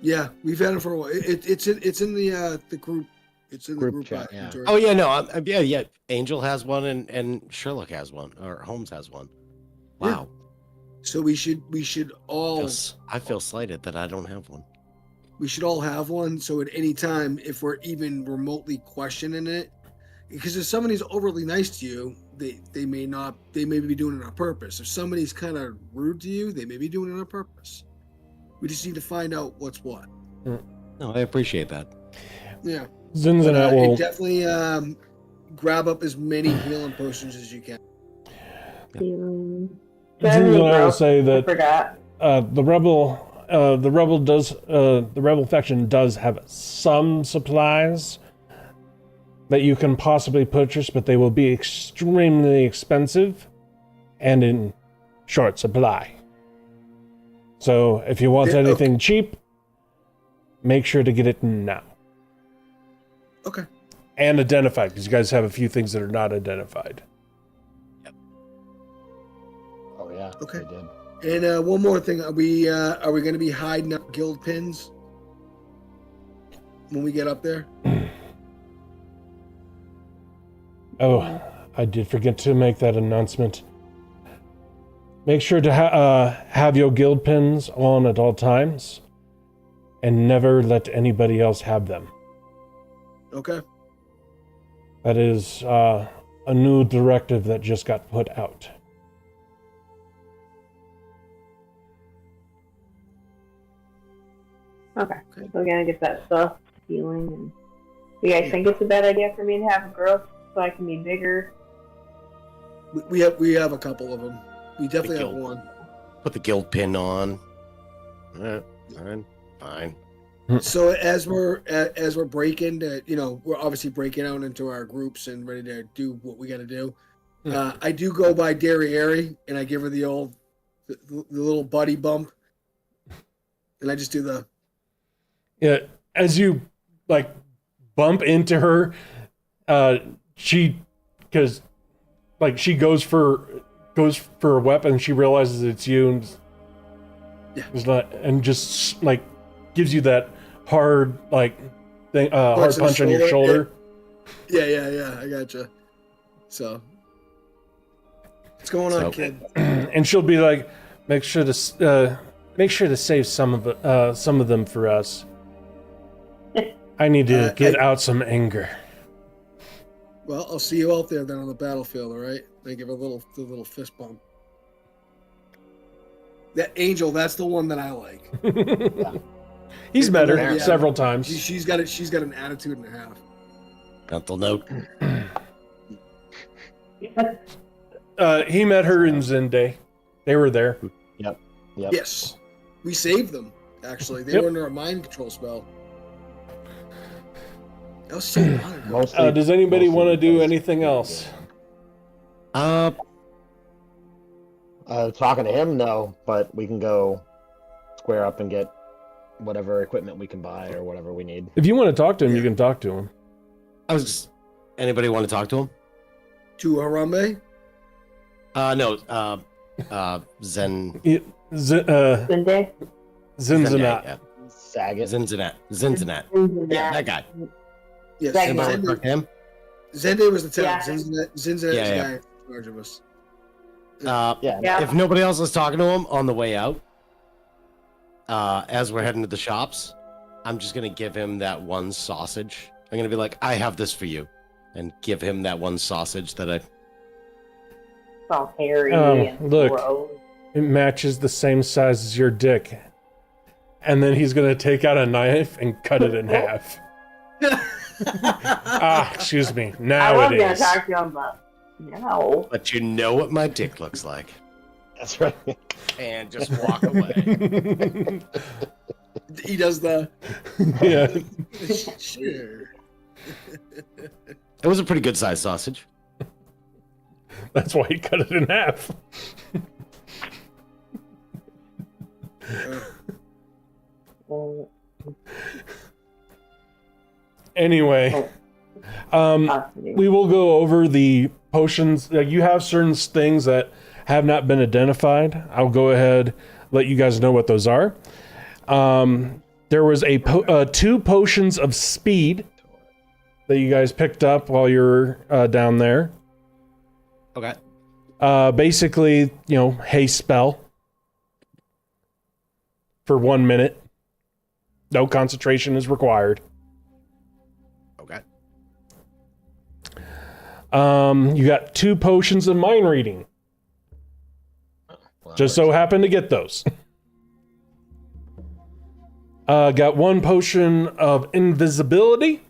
Yeah, we've had it for a while. It's in the group. It's in the group chat. Yeah. George. Oh yeah, no, yeah. Angel has one, and Sherlock has one, or Holmes has one. Wow. So we should all I feel slighted that I don't have one. we should all have one. So at any time, if we're even remotely questioning it, because if somebody's overly nice to you, they may be doing it on purpose. If somebody's kind of rude to you, they may be doing it on purpose. We just need to find out what's what. No, I appreciate that. Yeah. Zinzanat And will definitely grab up as many healing potions as you can. Zinzanat will say I that forgot. the rebel faction does have some supplies that you can possibly purchase, but they will be extremely expensive and in short supply. So if you want anything cheap, make sure to get it now. Okay. And identified, because you guys have a few things that are not identified. Oh yeah. Okay. They did. And one more thing: are we going to be hiding up guild pins when we get up there? Oh, I did forget to make that announcement. Make sure to have your guild pins on at all times, and never let anybody else have them. Okay. That is a new directive that just got put out. Okay. So we're gonna get that stuff healing. And do you guys think it's a bad idea for me to have a girl so I can be bigger? We have a couple of them. We definitely have guild. one. Put the guild pin on. Fine. So as we're breaking, we're obviously breaking out into our groups and ready to do what we got to do. I do go by Derriere and I give her the little buddy bump, and I just do the. Yeah, as you bump into her, she goes for a weapon. She realizes it's you, and just gives you that hard thing, hard punch on your shoulder. Yeah. I gotcha. So, what's going on, kid? And she'll be like, make sure to save some of them for us. I need to get out some anger. Well, I'll see you out there then on the battlefield, all right? I give her the little fist bump. That Angel, that's the one that I like. He's met her several times. She's got an attitude and a half. Mental note. He met her in Zende. They were there. Yep. Yes. We saved them, actually. They were under a mind control spell. That was so long ago. Does anybody want to do anything else? Talking to him, no, but we can go square up and get whatever equipment we can buy or whatever we need. If you want to talk to him, you can talk to him. Anybody want to talk to him? To Harambe? No. Zen. Sunday? Zinzanat. Yeah. Saget. Zinzanat. Yeah, that guy. Yes. Second. Anybody want to talk to him? Zende was the town. Yeah. Zinzanet's the guy in charge of us. Yeah. If nobody else is talking to him on the way out, as we're heading to the shops, I'm just gonna give him that one sausage. I'm gonna be like, I have this for you, and give him that one sausage that I. It's all hairy and look. gross. It matches the same size as your dick. And then he's going to take out a knife and cut it in half. Excuse me. I Now was it gonna is. talk to him, but no. But you know what my dick looks like, That's right. and just walk away. He does the. Yeah. Sure. It was a pretty good sized sausage. That's why he cut it in half. Anyway, we will go over the potions. You have certain things that have not been identified. I'll go ahead, let you guys know what those are. There was two potions of speed that you guys picked up while you're down there. Okay. Basically, haste spell for 1 minute. No concentration is required. Okay. You got 2 potions of mind reading. Well, Just so happened to get those. Got 1 potion of invisibility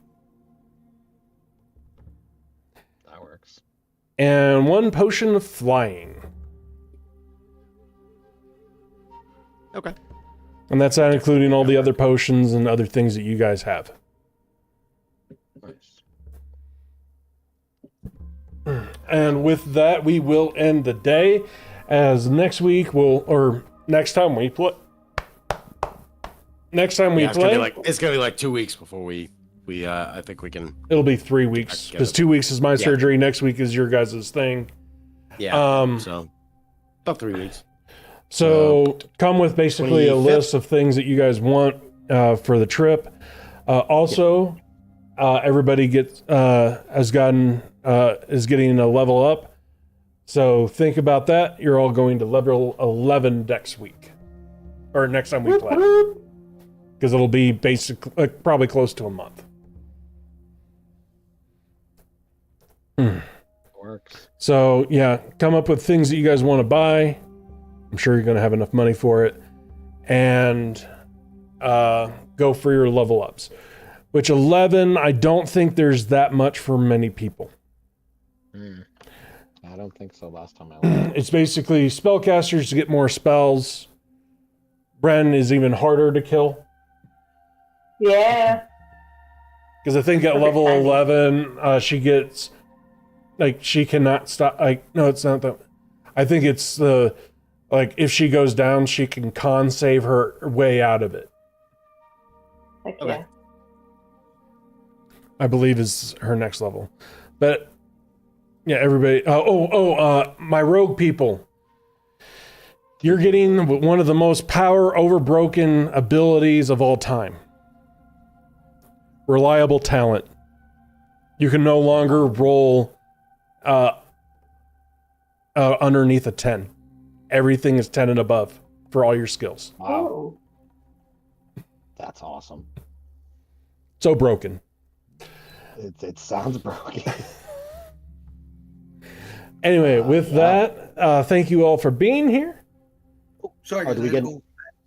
that works. and 1 potion of flying. Okay. And that's not including all the other potions and other things that you guys have. Nice. And with that, we will end the day. As next time we play. Next time we Yeah, play, it's gonna be like 2 weeks before we I think we can. it'll be 3 weeks because 2 weeks is my surgery. Next week is your guys' thing. Yeah. So about 3 weeks. So come with basically a 25th. list of things that you guys want for the trip. Also, everybody is getting a level up. So think about that. You're all going to level 11 next week, or next time we play, because it'll be probably close to a month. Works. So yeah, come up with things that you guys want to buy. I'm sure you're going to have enough money for it, and go for your level ups. Which 11, I don't think there's that much for many people. I don't think so. Last time I looked. It's basically spellcasters to get more spells. Bren is even harder to kill. Yeah. Because I think at level 11, she gets, she cannot stop. No, it's not that. I think it's if she goes down, she can con save her way out of it. Heck Okay. yeah. I believe is her next level. But yeah, everybody. My rogue people. You're getting one of the most power overbroken abilities of all time. Reliable talent. You can no longer roll underneath a 10. Everything is 10 and above for all your skills. Wow, Oh. that's awesome. So broken. It sounds broken. Anyway, with that, thank you all for being here. Sorry, Oh, guys. do we I get?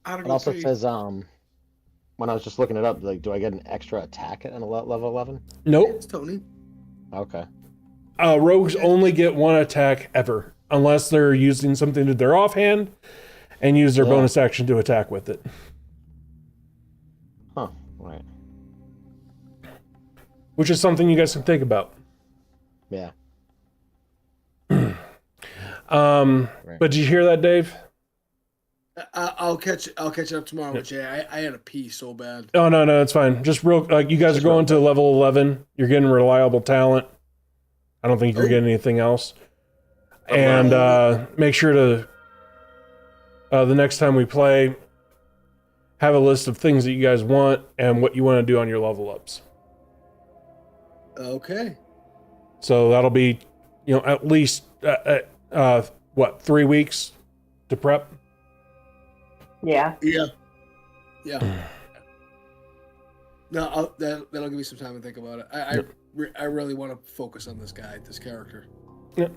had to It go also pee. says when I was just looking it up, do I get an extra attack at level 11? Nope. It's Tony. Okay. Rogues only get 1 attack ever, unless they're using something to their offhand and use their Yeah. bonus action to attack with it. Huh. Right. Which is something you guys can think about. Yeah. But did you hear that, Dave? I'll catch it up tomorrow with Jay. I had a pee so bad. Oh no, it's fine. Just real, you guys are going to level 11. You're getting reliable talent. I don't think you're getting anything else. And make sure to the next time we play, have a list of things that you guys want and what you want to do on your level ups. Okay. So that'll be, at least 3 weeks to prep. Yeah. Yeah. No, that'll give me some time to think about it. I really want to focus on this character. Yeah.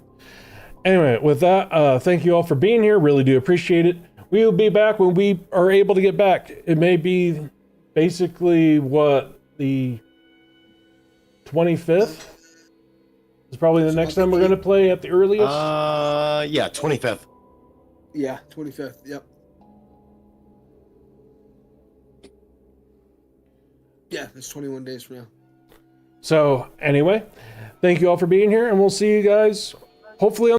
Anyway, with that, thank you all for being here. Really do appreciate it. We will be back when we are able to get back. It may be basically the 25th is probably the next time we're going to play at the earliest. Yeah, 25th. Yeah, 25th. Yep. Yeah, it's 21 days from now. So anyway, thank you all for being here, and we'll see you guys hopefully on